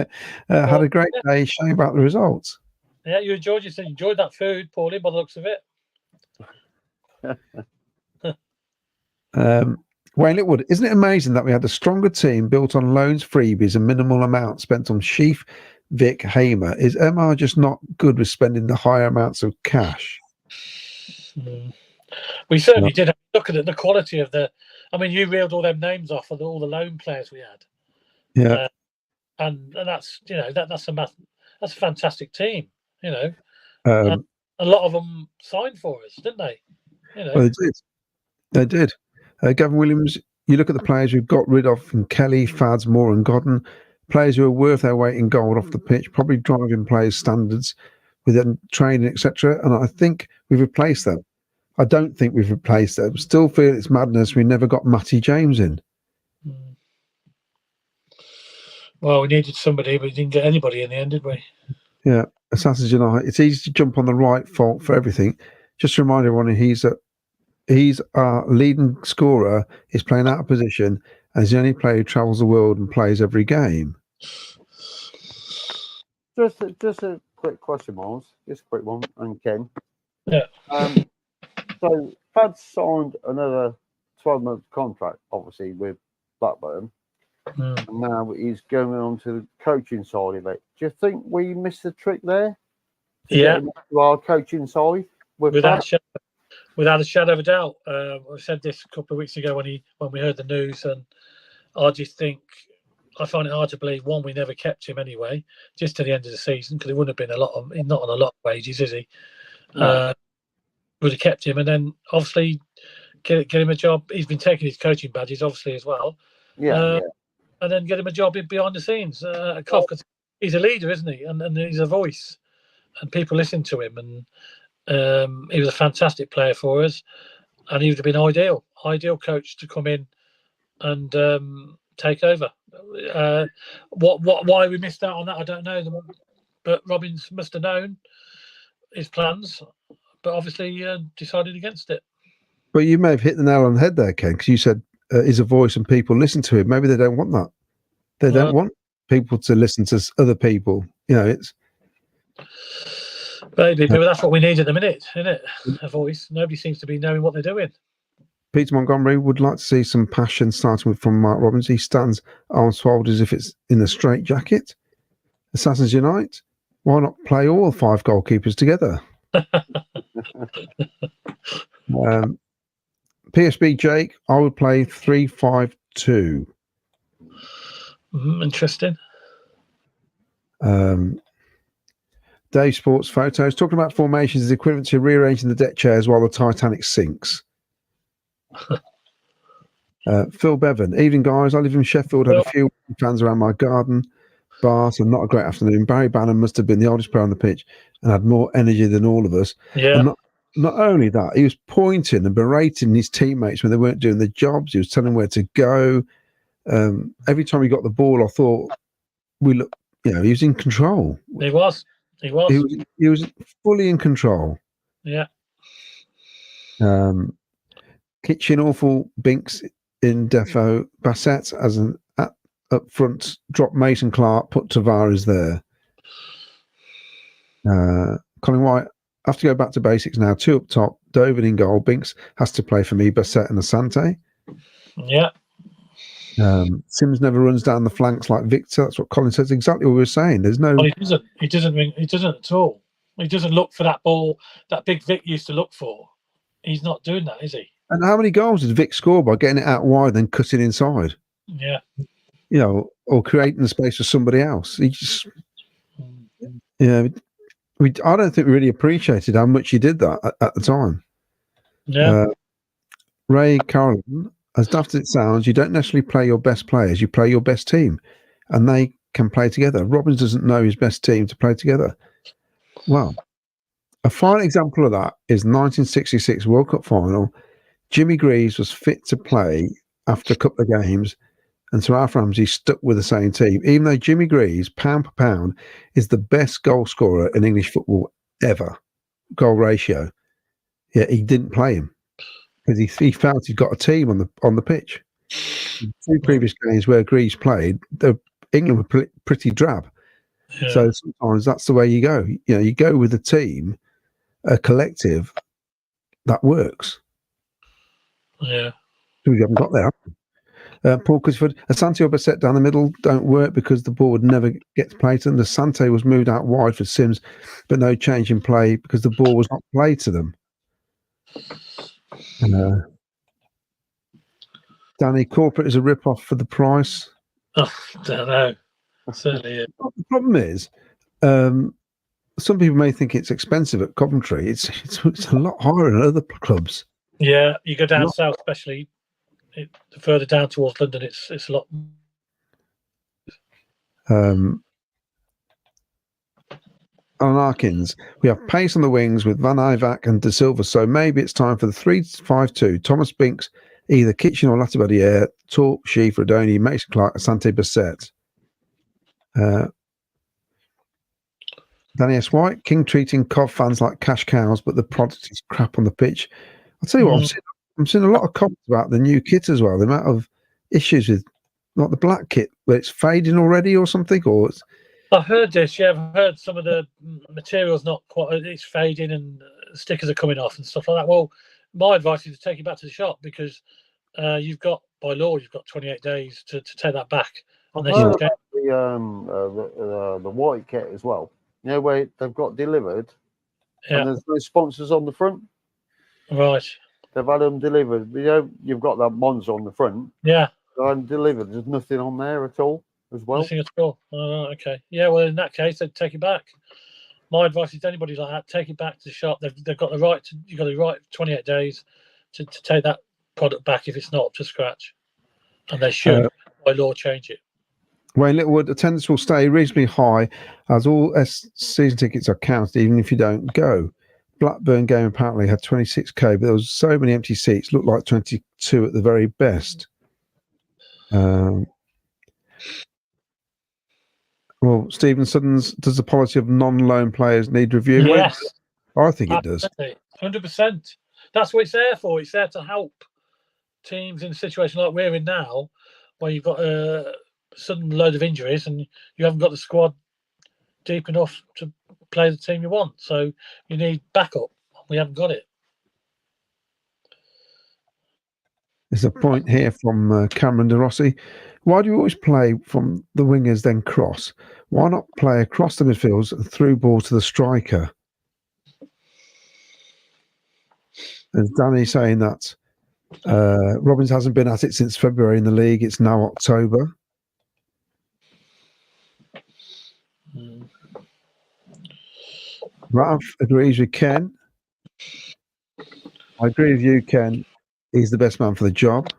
Speaker 2: had a great day showing about the results.
Speaker 1: Yeah, you enjoyed that food, Pauline, by the looks of
Speaker 2: it. Wayne Litwood, isn't it amazing that we had a stronger team built on loans, freebies, and minimal amount spent on Sheaf, Vic, Hamer? Is MR just not good with spending the higher amounts of cash?
Speaker 1: We certainly did have a look at the quality of the. I mean, you reeled all them names off of all the loan players we had.
Speaker 2: Yeah,
Speaker 1: and that's that's a fantastic team. And a lot of them signed for us, didn't they?
Speaker 2: Well, they did. Gavin Williams, you look at the players we've got rid of from Kelly, Fads, Moore, and Godden. Players who are worth their weight in gold off the pitch, probably driving players' standards with their training, etc. And I think we've replaced them. I don't think we've replaced them. Still feel it's madness we never got Matty James in.
Speaker 1: Well, we needed somebody, but we didn't get anybody in the end, did we?
Speaker 2: Yeah, Assassins United. It's easy to jump on the right fault for everything. Just to remind everyone, he's our leading scorer. He's playing out of position, and he's the only player who travels the world and plays every game.
Speaker 3: Just a quick question, Miles. Just a quick one, and Ken.
Speaker 1: Yeah.
Speaker 3: So Fad signed another 12-month contract, obviously with Blackburn. And now he's going on to the coaching side of it. Do you think we missed the trick there?
Speaker 1: Yeah.
Speaker 3: To our coaching side,
Speaker 1: without a shadow of a doubt. I said this a couple of weeks ago when we heard the news, and I just think I find it hard to believe. One, we never kept him anyway, just to the end of the season, because it wouldn't have been he's not on a lot of wages, is he? No. Would have kept him, and then obviously get him a job. He's been taking his coaching badges, obviously, as well.
Speaker 3: Yeah.
Speaker 1: And then get him a job behind the scenes at Cov, because he's a leader, isn't he? And he's a voice, and people listen to him. And he was a fantastic player for us, and he would have been ideal coach to come in and take over. Why we missed out on that, I don't know. But Robbins must have known his plans, but obviously decided against it.
Speaker 2: But you may have hit the nail on the head there, Ken, because you said he's a voice and people listen to him. Maybe they don't want that. They don't want people to listen to other people. You know, it's
Speaker 1: maybe that's what we need at the minute, isn't it? A voice. Nobody seems to be knowing what they're doing.
Speaker 2: Peter Montgomery would like to see some passion, starting from Mark Robbins. He stands arms folded as if it's in a straight jacket. Assassins Unite. Why not play all 5 goalkeepers together? PSB Jake, I would play 3-5-2.
Speaker 1: Interesting.
Speaker 2: Dave Sports Photos, talking about formations is equivalent to rearranging the deck chairs while the Titanic sinks. Phil Bevan, evening guys, I live in Sheffield, had a few fans around my garden, Bart, and not a great afternoon. Barry Bannon must have been the oldest player on the pitch and had more energy than all of us.
Speaker 1: Yeah.
Speaker 2: And not only that, he was pointing and berating his teammates when they weren't doing their jobs. He was telling them where to go. Every time he got the ball, I thought he was in control.
Speaker 1: He was
Speaker 2: fully in control.
Speaker 1: Yeah.
Speaker 2: Kitchen awful Binks in defo. Bassett as an up front, drop Mason Clark, put Tavares there. Colin White, I have to go back to basics now. 2 up top, Doven in goal. Binks has to play for me, Bassett and Asante.
Speaker 1: Yeah.
Speaker 2: Sims never runs down the flanks like Victor. That's what Colin says. Exactly what we were saying. There's no.
Speaker 1: Well, he doesn't at all. He doesn't look for that ball that Big Vic used to look for. He's not doing that, is he?
Speaker 2: And how many goals did Vic score by getting it out wide and cutting inside?
Speaker 1: Yeah.
Speaker 2: You know, or creating the space for somebody else. He just, I don't think we really appreciated how much he did that at the time.
Speaker 1: Yeah.
Speaker 2: Ray Carolyn, as daft as it sounds, you don't necessarily play your best players, you play your best team, and they can play together. Robbins doesn't know his best team to play together. Well, a fine example of that is 1966 World Cup final. Jimmy Greaves was fit to play after a couple of games, and Sir Alf Ramsey stuck with the same team, even though Jimmy Greaves, pound per pound, is the best goal scorer in English football ever, goal ratio. Yeah, he didn't play him because he felt he'd got a team on the pitch. 2 previous games where Greaves played, England were pretty drab. Yeah. So sometimes that's the way you go. You know, you go with a team, a collective that works.
Speaker 1: Yeah.
Speaker 2: We haven't got there. Paul Cusford, Asante or Bassett down the middle don't work because the ball would never get to play to them. Asante was moved out wide for Sims, but no change in play because the ball was not played to them. Danny, corporate is a rip-off for the price.
Speaker 1: Oh, I don't know. Certainly is.
Speaker 2: The problem is, some people may think it's expensive at Coventry. It's a lot higher than other clubs.
Speaker 1: Yeah, you go down south, especially further down towards London. It's a lot.
Speaker 2: Alan Arkins, we have pace on the wings with Van Ivak and De Silva, so maybe it's time for the 3-5-2. Thomas Binks, either Kitchen or Latibadiere, Torp, Sheaf, Rodoni, Mason Clark, Asante Bassett. Danny S. White, King treating Cov fans like cash cows, but the product is crap on the pitch. I'll tell you what, I'm seeing a lot of comments about the new kit as well. The amount of issues with not the black kit, where it's fading already or something, or it's...
Speaker 1: I've heard this. Yeah, I've heard some of the material's not quite. It's fading and stickers are coming off and stuff like that. Well, my advice is to take it back to the shop because you've got, by law, you've got 28 days to take that back.
Speaker 3: I've heard about the white kit as well. You know, where they've got delivered, and there's no sponsors on the front.
Speaker 1: Right.
Speaker 3: They've had them delivered. You know, you've got that Monza on the front.
Speaker 1: Yeah.
Speaker 3: And delivered. There's nothing on there at all as well.
Speaker 1: Nothing at all. Oh, okay. Yeah, well, in that case, they'd take it back. My advice is to anybody like that, take it back to the shop. They've got the right to, you've got the right 28 days to take that product back if it's not up to scratch. And they should, by law, change it.
Speaker 2: Wayne Littlewood, attendance will stay reasonably high as all season tickets are counted, even if you don't go. Blackburn game apparently had 26k, but there was so many empty seats, looked like 22 at the very best. Stephen Sutton's, does the policy of non-loan players need review?
Speaker 1: Yes.
Speaker 2: I think it does.
Speaker 1: 100%. That's what it's there for. It's there to help teams in a situation like we're in now, where you've got a sudden load of injuries and you haven't got the squad deep enough to play the team you want. So you need backup. We haven't got it.
Speaker 2: There's a point here from Cameron De Rossi. Why do you always play from the wingers then cross? Why not play across the midfields and through ball to the striker? There's Danny saying that Robbins hasn't been at it since February in the league. It's now October. Ralph agrees with Ken. I agree with you, Ken. He's the best man for the job.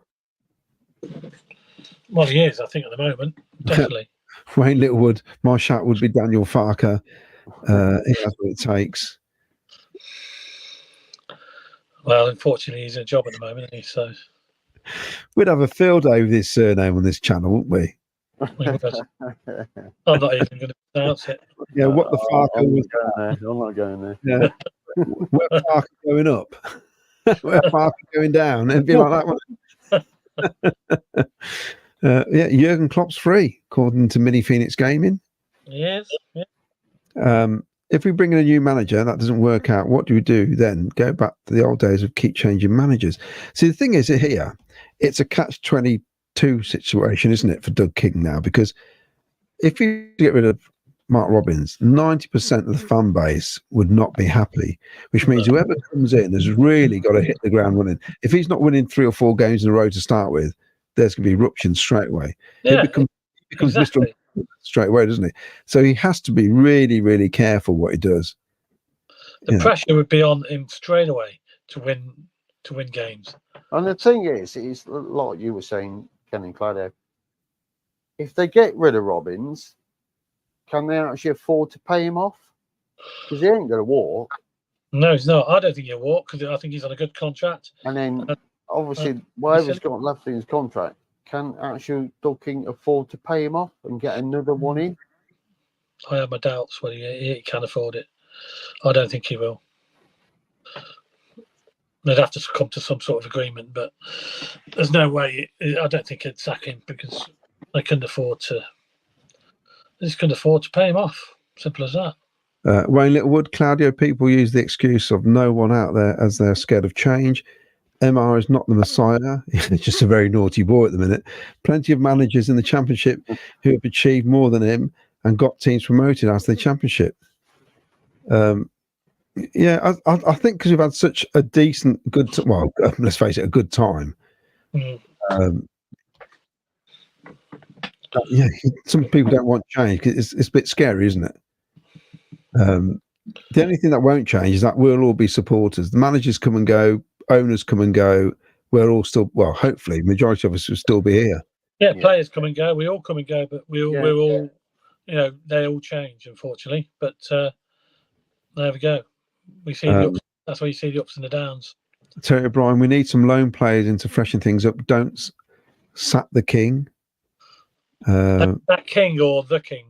Speaker 1: Well, he is, I think, at the moment. Definitely.
Speaker 2: Wayne Littlewood, my shout would be Daniel Farker. He has what it takes.
Speaker 1: Well, unfortunately, he's in a job at the moment, isn't he? So
Speaker 2: we'd have a field day with his surname on this channel, wouldn't we?
Speaker 1: I'm not even going to pronounce it.
Speaker 2: Yeah, what the Farker was.
Speaker 3: I'm not going there.
Speaker 2: Yeah. Where Farker going up? Where Farker going down? It'd be like that one. Yeah, Jurgen Klopp's free, according to Mini Phoenix Gaming.
Speaker 1: Yes. Yeah.
Speaker 2: If we bring in a new manager, that doesn't work out, what do we do then? Go back to the old days of keep changing managers. See, the thing is here, it's a catch-22 situation, isn't it, for Doug King now? Because if you get rid of Mark Robbins, 90% of the fan base would not be happy, which means whoever comes in has really got to hit the ground running. If he's not winning 3 or 4 games in a row to start with, there's going to be eruptions straight away.
Speaker 1: Yeah,
Speaker 2: he becomes
Speaker 1: exactly.
Speaker 2: Mr. straight away, doesn't he? So he has to be really, really careful what he does.
Speaker 1: The pressure would be on him straight away to win games.
Speaker 3: And the thing is, it's like you were saying, Ken and Claudio, if they get rid of Robbins, can they actually afford to pay him off? Because he ain't going to walk.
Speaker 1: No, he's not. I don't think he'll walk because I think he's on a good contract.
Speaker 3: And then, obviously, whatever's got left in his contract, can actually Doug King afford to pay him off and get another one in?
Speaker 1: I have my doubts whether he can afford it. I don't think he will. They'd have to come to some sort of agreement, but there's no way. I don't think he'd sack him because they couldn't afford to. They just couldn't afford to pay him off. Simple as that.
Speaker 2: Wayne Littlewood, Claudio, people use the excuse of no one out there as they're scared of change. MR is not the messiah. He's just a very naughty boy at the minute. Plenty of managers in the championship who have achieved more than him and got teams promoted out of the championship. Yeah, I think because we've had such a decent, let's face it, a good time. Yeah, some people don't want change because it's a bit scary, isn't it? The only thing that won't change is that we'll all be supporters. The managers come and go, owners come and go. We're all still, hopefully, majority of us will still be here.
Speaker 1: Yeah, players come and go. We all come and go, but we're all, they all change, unfortunately. But there we go. We see the ups. That's where you see the ups and the downs.
Speaker 2: Terry O'Brien, we need some loan players in to freshen things up. Don't sack the king.
Speaker 1: That king or the king?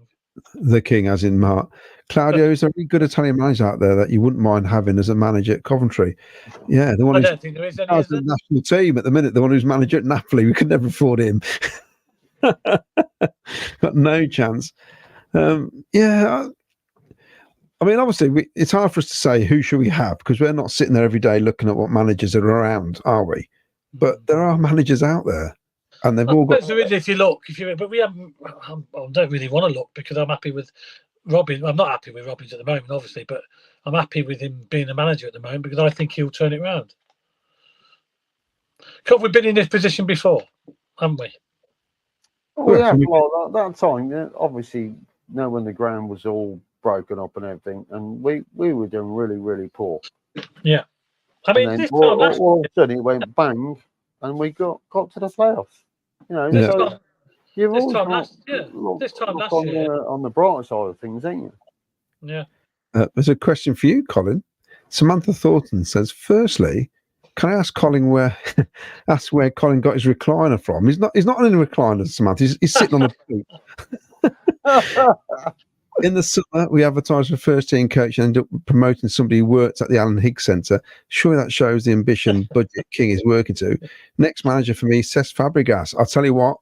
Speaker 2: The king, as in Mark. Claudio, is there any good Italian manager out there that you wouldn't mind having as a manager at Coventry? Yeah, the one
Speaker 1: I don't think there is any.
Speaker 2: The national team at the minute, the one who's manager at Napoli, we could never afford him. Got no chance. I mean, obviously, it's hard for us to say who should we have because we're not sitting there every day looking at what managers are around, are we? But there are managers out there, and they've all got.
Speaker 1: If you look, but we haven't. I don't really want to look because I'm happy with Robbins. I'm not happy with Robbins at the moment, obviously, but I'm happy with him being the manager at the moment because I think he'll turn it around. Because we've been in this position before, haven't we?
Speaker 3: Oh, yeah, well, that time, obviously, when the ground was all broken up and everything, and we were doing really, really poor.
Speaker 1: Yeah. I mean, this time
Speaker 3: all of a sudden it went bang, and we got to the playoffs. So you've always got on the bright side of things, ain't you?
Speaker 1: Yeah.
Speaker 2: There's a question for you, Colin. Samantha Thornton says, firstly, can I ask Colin where Colin got his recliner from? He's not in a recliner, Samantha. He's sitting on a boot. In the summer, we advertised for first team coach and ended up promoting somebody who worked at the Alan Higgs Centre. Surely that shows the ambition budget King is working to. Next manager for me, Cesc Fabregas. I'll tell you what,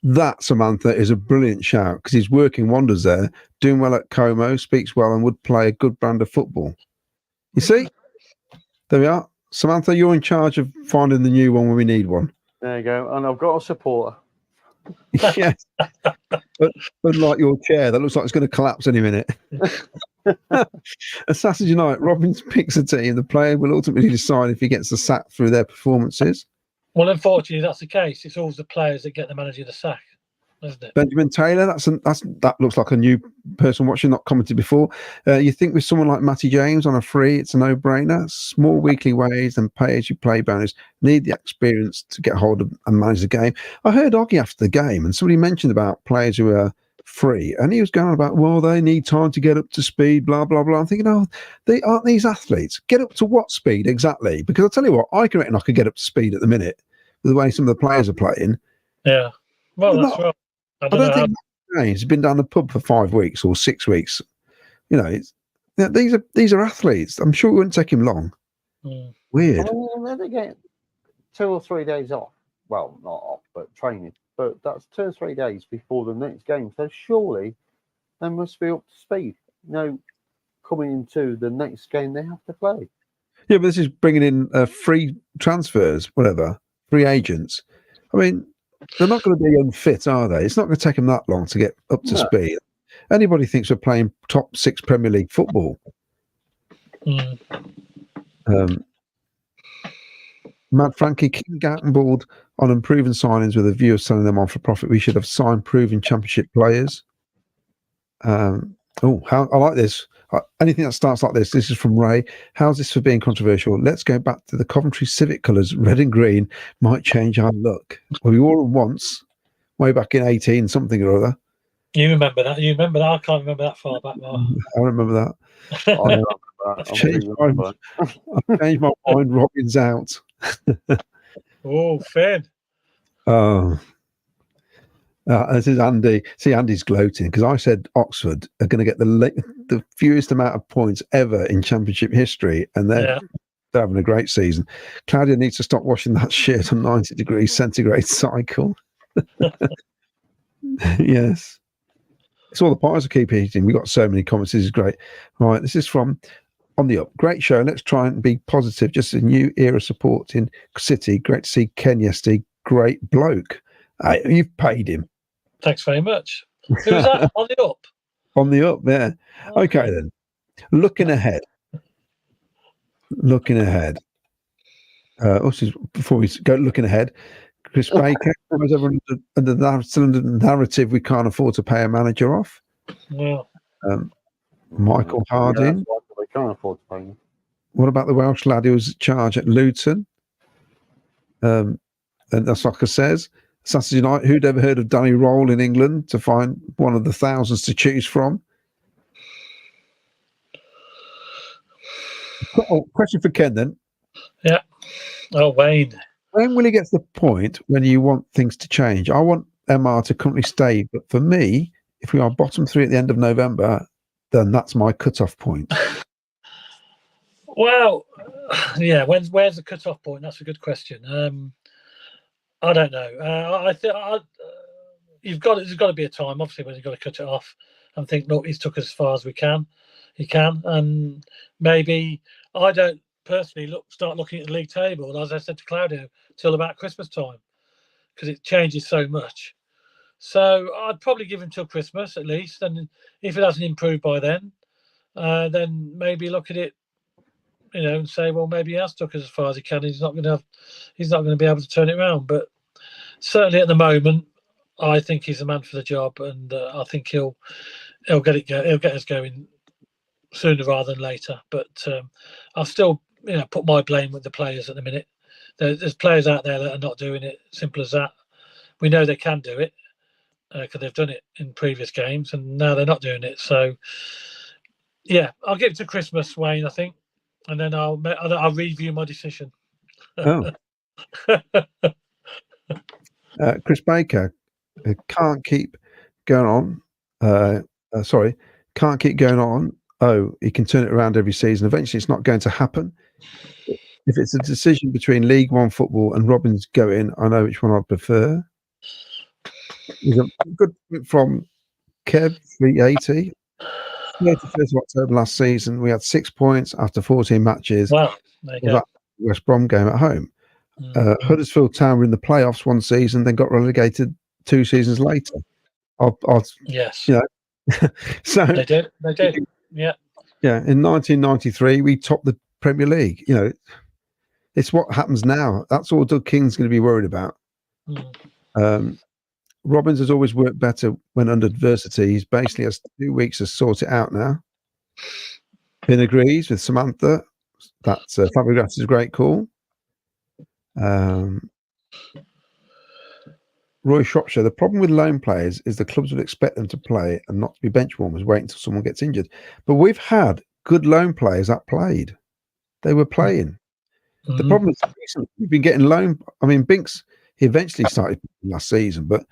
Speaker 2: that, Samantha, is a brilliant shout because he's working wonders there, doing well at Como, speaks well, and would play a good brand of football. You see? There we are. Samantha, you're in charge of finding the new one when we need one.
Speaker 3: There you go. And I've got a supporter.
Speaker 2: Yes. But unlike your chair, that looks like it's going to collapse any minute. A Saturday night, Robbins picks a team. The player will ultimately decide if he gets the sack through their performances.
Speaker 1: Well, unfortunately, that's the case. It's always the players that get the manager the sack, isn't it?
Speaker 2: Benjamin Taylor, that looks like a new person watching, not commented before. You think with someone like Matty James on a free, it's a no-brainer. Small weekly wage and pay-as-you-play bonus. Need the experience to get hold of and manage the game. I heard Oggy after the game, and somebody mentioned about players who are free, and he was going on about, well, they need time to get up to speed, blah, blah, blah. I'm thinking, oh, they aren't these athletes. Get up to what speed exactly? Because I'll tell you what, I can reckon I could get up to speed at the minute with the way some of the players are playing.
Speaker 1: Yeah. Well, that's right.
Speaker 2: I don't think James has been down the pub for 5 weeks or 6 weeks. You know, these are athletes. I'm sure it wouldn't take him long. Weird.
Speaker 3: Well, they get 2 or 3 days off. Well, not off, but training. But that's 2 or 3 days before the next game. So surely they must be up to speed. Coming into the next game they have to play.
Speaker 2: Yeah, but this is bringing in free transfers, whatever, free agents. I mean, they're not going to be unfit, are they? It's not going to take them that long to get up to speed. Anybody thinks we're playing top 6 Premier League football. Mad Frankie, King gambled on improving signings with a view of selling them on for profit. We should have signed proven championship players. I like this. Anything that starts like this is from Ray. How's this for being controversial? Let's go back to the Coventry Civic colours. Red and green might change our look. Well, we wore them once, way back in 18 something or other.
Speaker 1: You remember that? I can't remember that far back, Mark.
Speaker 2: I remember that. I've changed my mind. Robin's out.
Speaker 1: Oh, Finn.
Speaker 2: Oh. This is Andy. See, Andy's gloating because I said Oxford are going to get the fewest amount of points ever in Championship history, and they're having a great season. Claudia needs to stop washing that shirt on 90 degrees centigrade cycle. Yes. It's all the pies I keep eating. We've got so many comments. This is great. Right, this is from On the Up. Great show. Let's try and be positive. Just a new era support in City. Great to see Ken yesterday. Great bloke. You've paid him.
Speaker 1: Thanks very much. Who was that? On the Up?
Speaker 2: On the Up, yeah. Okay, then. Looking ahead. Before we go looking ahead, Chris Baker, was everyone under the narrative we can't afford to pay a manager off?
Speaker 1: Well,
Speaker 2: Michael Harding.
Speaker 3: Yeah, they can't afford to pay him.
Speaker 2: What about the Welsh lad who was in charge at Luton? And that's like I says, Saturday night, who'd ever heard of Danny Roll in England to find one of the thousands to choose from? Question for Ken then.
Speaker 1: Yeah. Oh, Wayne.
Speaker 2: When will he get to the point when you want things to change? I want MR to currently stay, but for me, if we are bottom 3 at the end of November, then that's my cut-off point.
Speaker 1: Well, yeah. Where's the cut-off point? That's a good question. I don't know. I think there's got to be a time, obviously, when you've got to cut it off and think, look, he's took us as far as we can. He can, and maybe I don't personally start looking at the league table, as I said to Claudio, till about Christmas time, because it changes so much. So I'd probably give him till Christmas at least, and if it hasn't improved by then maybe look at it, and say, well, maybe he has took us as far as he can. He's not going to be able to turn it around. But certainly at the moment, I think he's the man for the job, and I think he'll get us going sooner rather than later. But I'll still put my blame with the players at the minute. There's players out there that are not doing it. Simple as that. We know they can do it because they've done it in previous games, and now they're not doing it. So yeah, I'll give it to Christmas, Wayne, I think, and then I'll review my decision.
Speaker 2: Oh. Chris Baker can't keep going on. can't keep going on. Oh, he can turn it around every season. Eventually, it's not going to happen. If it's a decision between League One football and Robins going, I know which one I'd prefer. There's a good from Kev 380. 31st of October last season, we had 6 points after 14 matches.
Speaker 1: Wow, there you go.
Speaker 2: That West Brom game at home. Huddersfield Town were in the playoffs one season, then got relegated 2 seasons later.
Speaker 1: Yes,
Speaker 2: you know, so
Speaker 1: they did. They did. Yeah.
Speaker 2: Yeah, in 1993, we topped the Premier League. You know, it's what happens now. That's all Doug King's going to be worried about. Robbins has always worked better when under adversity. He's basically has 2 weeks to sort it out now. Finn agrees with Samantha. That's Fabregas is a great call. Roy Shropshire, the problem with loan players is the clubs would expect them to play and not to be bench warmers, wait until someone gets injured. But we've had good loan players that played. They were playing. The problem is recently we've been getting loan. I mean, Binks, he eventually started last season, but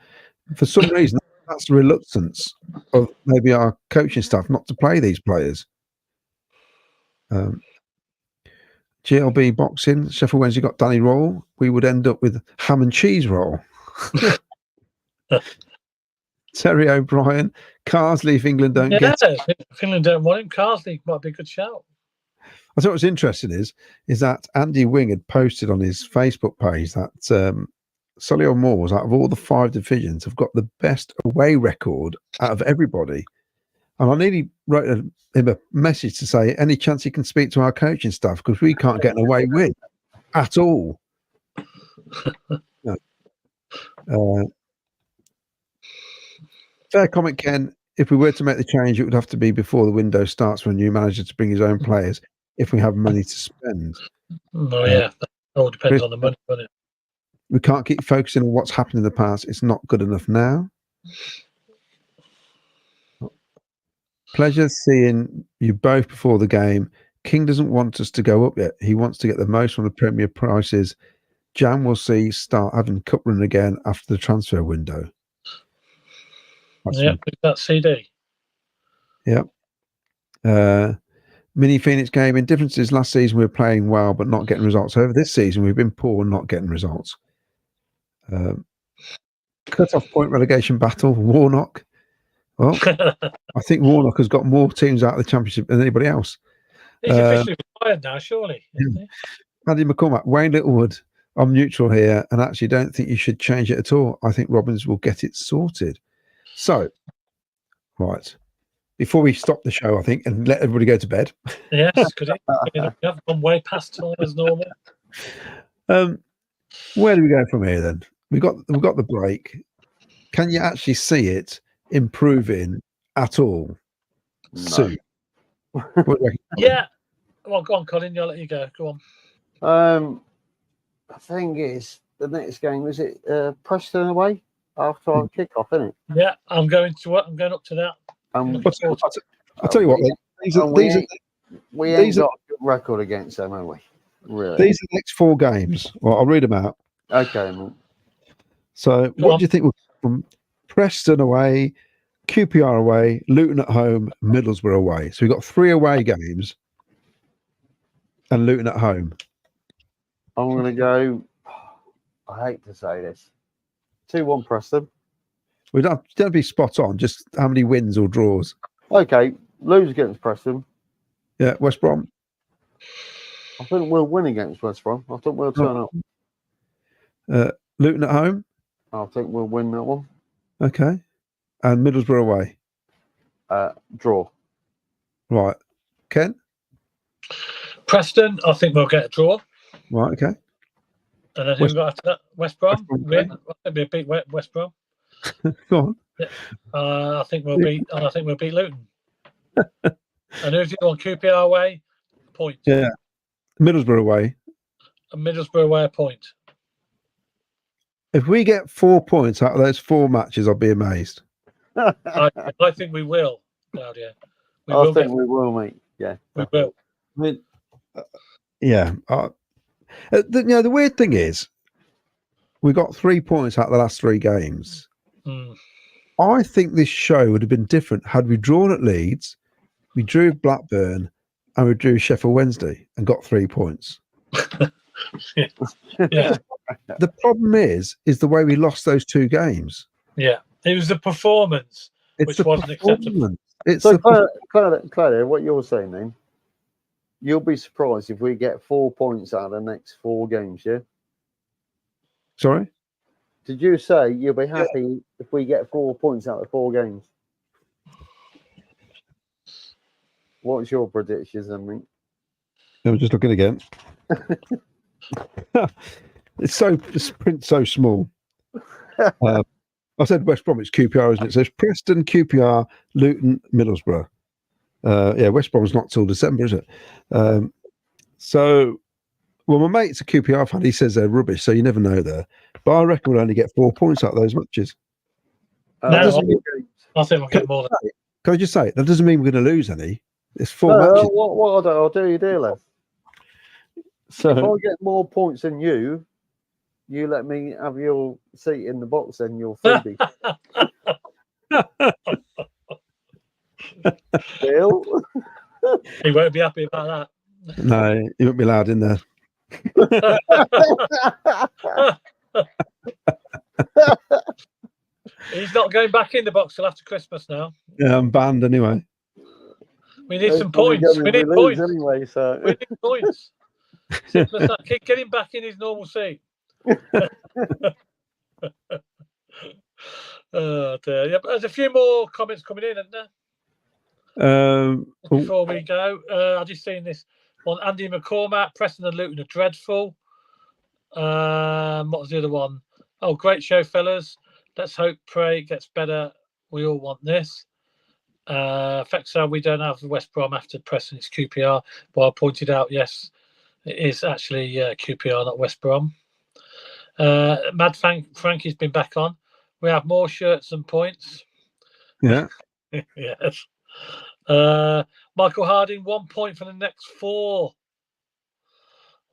Speaker 2: for some reason, that's the reluctance of maybe our coaching staff not to play these players. GLB boxing, Sheffield Wednesday got Danny Roll. We would end up with ham and cheese roll. Terry O'Brien, Carsley, if England don't get it.
Speaker 1: If England don't want him, Carsley might be a good shout.
Speaker 2: I thought what's interesting is that Andy Wing had posted on his Facebook page that Solihull Moors, out of all the 5 divisions, have got the best away record out of everybody. And I nearly wrote him a message to say, any chance he can speak to our coaching staff, because we can't get an away win at all. No. Fair comment, Ken. If we were to make the change, it would have to be before the window starts for a new manager to bring his own players, if we have money to spend.
Speaker 1: That all depends on the money, doesn't it?
Speaker 2: We can't keep focusing on what's happened in the past. It's not good enough now. Pleasure seeing you both before the game. King doesn't want us to go up yet. He wants to get the most from the Premier prices. Jan will see start having cup run again after the transfer window.
Speaker 1: That's CD.
Speaker 2: Yep. Mini Phoenix Gaming. Differences last season we were playing well but not getting results. Over this season we've been poor and not getting results. Cut-off point relegation battle. Warnock. Well, I think Warnock has got more teams out of the Championship than anybody else.
Speaker 1: He's officially retired now, surely.
Speaker 2: Andy McCormack, Wayne Littlewood. I'm neutral here and actually don't think you should change it at all. I think Robbins will get it sorted. So, right. Before we stop the show, I think, and let everybody go to bed.
Speaker 1: Yes, because we have gone way past time as normal.
Speaker 2: Where do we go from here then? We've got the break. Can you actually see it improving at all?
Speaker 3: No.
Speaker 2: Soon.
Speaker 1: Yeah. Well, go on, Colin. I'll let you go. Go
Speaker 3: on. The thing is, the next game is it Preston away after our kickoff, isn't it?
Speaker 1: Yeah, I'm going up to that.
Speaker 2: I'll tell you what.
Speaker 3: We ain't got a good record against them, have we? Really?
Speaker 2: These are the next 4 games. Well, I'll read them out.
Speaker 3: Okay, man.
Speaker 2: So, what do you think? From Preston away, QPR away, Luton at home, Middlesbrough away. So we've got 3 away games, and Luton at home.
Speaker 3: I'm going to go. I hate to say this. 2-1 Preston.
Speaker 2: We don't be spot on. Just how many wins or draws?
Speaker 3: Okay, lose against Preston.
Speaker 2: Yeah, West Brom.
Speaker 3: I think we'll win against West Brom. I think we'll turn up.
Speaker 2: Luton at home.
Speaker 3: I think we'll win that one.
Speaker 2: Okay, and Middlesbrough away.
Speaker 3: Draw.
Speaker 2: Right, Ken.
Speaker 1: Preston. I think we'll get a draw.
Speaker 2: Right. Okay.
Speaker 1: And then who we got after that? West Brom. Win. I think we'll beat West Brom.
Speaker 2: Go on.
Speaker 1: Yeah. I think we'll beat Luton. And who's it on? QPR away? Point.
Speaker 2: Yeah. Middlesbrough away.
Speaker 1: And Middlesbrough away a point.
Speaker 2: If we get 4 points out of those 4 matches, I'll be amazed.
Speaker 1: I think we will, Claudia.
Speaker 3: We will, mate. Yeah,
Speaker 1: we will.
Speaker 2: I mean, yeah. The weird thing is, we got 3 points out of the last 3 games. I think this show would have been different had we drawn at Leeds, we drew Blackburn, and we drew Sheffield Wednesday and got 3 points.
Speaker 1: Yeah.
Speaker 2: The problem is the way we lost those 2 games.
Speaker 1: Yeah, it was the performance which wasn't acceptable.
Speaker 2: It's
Speaker 3: so, Claudia, what you're saying then, you'll be surprised if we get 4 points out of the next 4 games, yeah?
Speaker 2: Sorry?
Speaker 3: Did you say you'll be happy if we get 4 points out of 4 games? What's your predictions, then, mate?
Speaker 2: I'm just looking again. It's print so small. I said West Bromwich QPR, isn't it? So it's Preston, QPR, Luton, Middlesbrough. West Brom's not till December, is it? Well, my mate's a QPR fan. He says they're rubbish, so you never know there. But I reckon we'll only get 4 points out of those matches.
Speaker 1: I think we'll get more than that.
Speaker 2: Can I just say, that doesn't mean we're going to lose any. It's 4 matches.
Speaker 3: What I'll do you, dear lad.
Speaker 2: So,
Speaker 3: if I get more points than you let me have your seat in the box and your freebie. Bill?
Speaker 1: He won't be happy about
Speaker 2: that. No, he won't be allowed in there.
Speaker 1: He's not going back in the box till after Christmas now.
Speaker 2: Yeah, I'm banned anyway.
Speaker 1: We need some points. We need points
Speaker 3: anyway. So
Speaker 1: we need points. Simple as that. Get him back in his normal seat. Oh dear. Yeah, but there's a few more comments coming in, isn't there? Before we go, I've just seen this one. Andy McCormack, Preston and Luton are dreadful. What was the other one? Oh, great show, fellas. Let's hope, pray it gets better. We all want this. Fexer, we don't have West Brom after Preston. It's QPR. But I pointed out, yes, it is actually QPR, not West Brom. Mad Frankie's been back on. We have more shirts than points.
Speaker 2: Yeah.
Speaker 1: Yes. Michael Harding, 1 point for the next 4.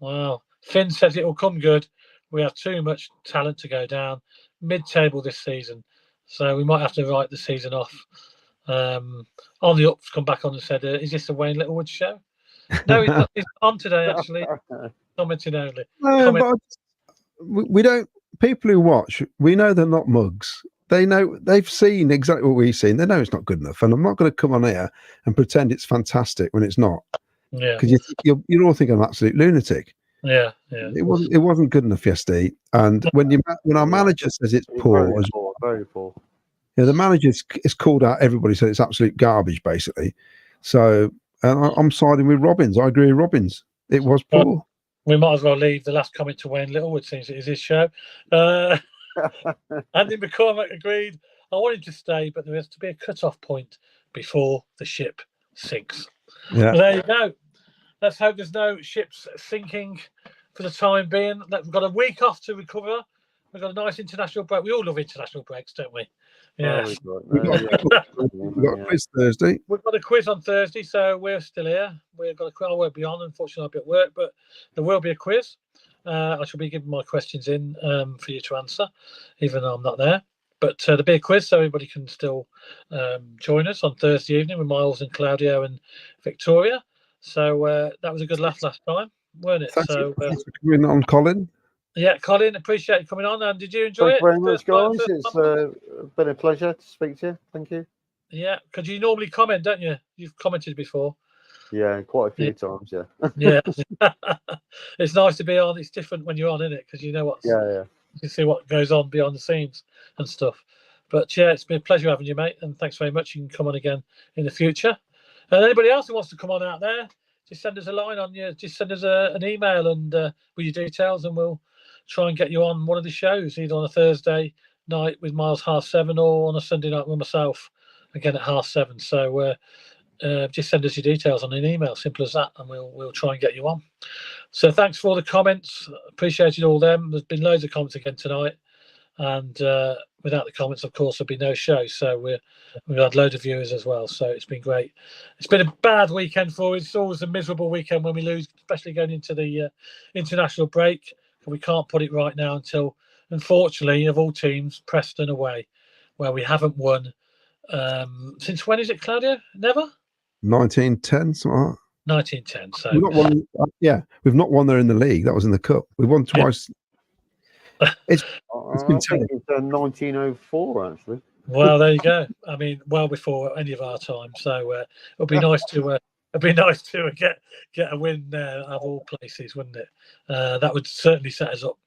Speaker 1: Wow. Finn says it will come good. We have too much talent to go down. Mid-table this season. So we might have to write the season off. On the Ups come back on and said, is this the Wayne Littlewood show? No, he's not. He's on today, actually. Commenting only.
Speaker 2: We don't. People who watch, we know they're not mugs. They know, they've seen exactly what we've seen. They know it's not good enough, and I'm not going to come on here and pretend it's fantastic when it's not.
Speaker 1: Yeah,
Speaker 2: because you all think I'm an absolute lunatic.
Speaker 1: Yeah.
Speaker 2: It wasn't good enough yesterday, and when our manager says it's poor,
Speaker 3: very poor.
Speaker 2: Yeah, the manager is called out everybody, so it's absolute garbage, basically. So I'm siding with Robbins. I agree with Robbins. It was poor.
Speaker 1: We might as well leave the last comment to Wayne Littlewood, since it is his show. Andy McCormack agreed. I wanted to stay, but there has to be a cut-off point before the ship sinks.
Speaker 2: Yeah.
Speaker 1: Well, there you go. Let's hope there's no ships sinking for the time being. We've got a week off to recover. We've got a nice international break. We all love international breaks, don't we? Yeah.
Speaker 2: We've got a quiz Thursday.
Speaker 1: We've got a quiz on Thursday, so we're still here. We've got a quiz. I won't be on, unfortunately, I'll be at work, but there will be a quiz. I shall be giving my questions in for you to answer, even though I'm not there. But there'll be a quiz, so everybody can still join us on Thursday evening with Miles and Claudio and Victoria. So that was a good laugh last time, weren't it?
Speaker 2: Thanks for coming on, Colin.
Speaker 1: Yeah, Colin, appreciate you coming on. And did you enjoy it?
Speaker 3: Thank you very much, guys. It's been a pleasure to speak to you. Thank you.
Speaker 1: Yeah, because you normally comment, don't you? You've commented before.
Speaker 3: Yeah, quite a few times, yeah.
Speaker 1: Yeah. It's nice to be on. It's different when you're on, isn't it? Because you know what's...
Speaker 3: Yeah.
Speaker 1: You can see what goes on behind the scenes and stuff. But yeah, it's been a pleasure having you, mate. And thanks very much. You can come on again in the future. And anybody else who wants to come on out there, just send us a line on you. Just send us an email and with your details, and we'll try and get you on one of the shows, either on a Thursday night with Miles 7:30 or on a Sunday night with myself again at 7:30. So just send us your details on an email, simple as that, and we'll try and get you on. So thanks for all the comments, appreciated all them. There's been loads of comments again tonight, and without the comments, of course, there'd be no show. So we've had loads of viewers as well, so it's been great. It's been a bad weekend for us. It's always a miserable weekend when we lose, especially going into the international break. We can't put it right now until, unfortunately, of all teams, Preston away. where we haven't won since when is it, Claudio? Never?
Speaker 2: 1910, something like that.
Speaker 1: 1910. So
Speaker 2: We've not won. We've not won there in the league. That was in the cup. We won twice. It's been
Speaker 3: I think it's 1904 actually.
Speaker 1: well, there you go. I mean, well before any of our time. So it'll be nice to get a win there of all places, wouldn't it? That would certainly set us up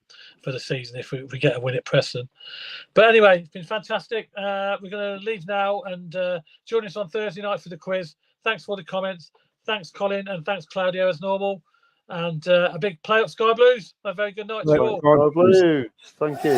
Speaker 1: for the season if we get a win at Preston. But anyway, it's been fantastic. We're going to leave now and join us on Thursday night for the quiz. Thanks for the comments. Thanks, Colin, and thanks, Claudio, as normal. And a big play up, Sky Blues. A very good night to you all.
Speaker 3: Sky Blues. Thank you.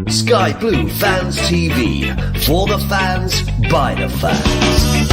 Speaker 10: Sky Blue Fans TV, for the fans, by the fans.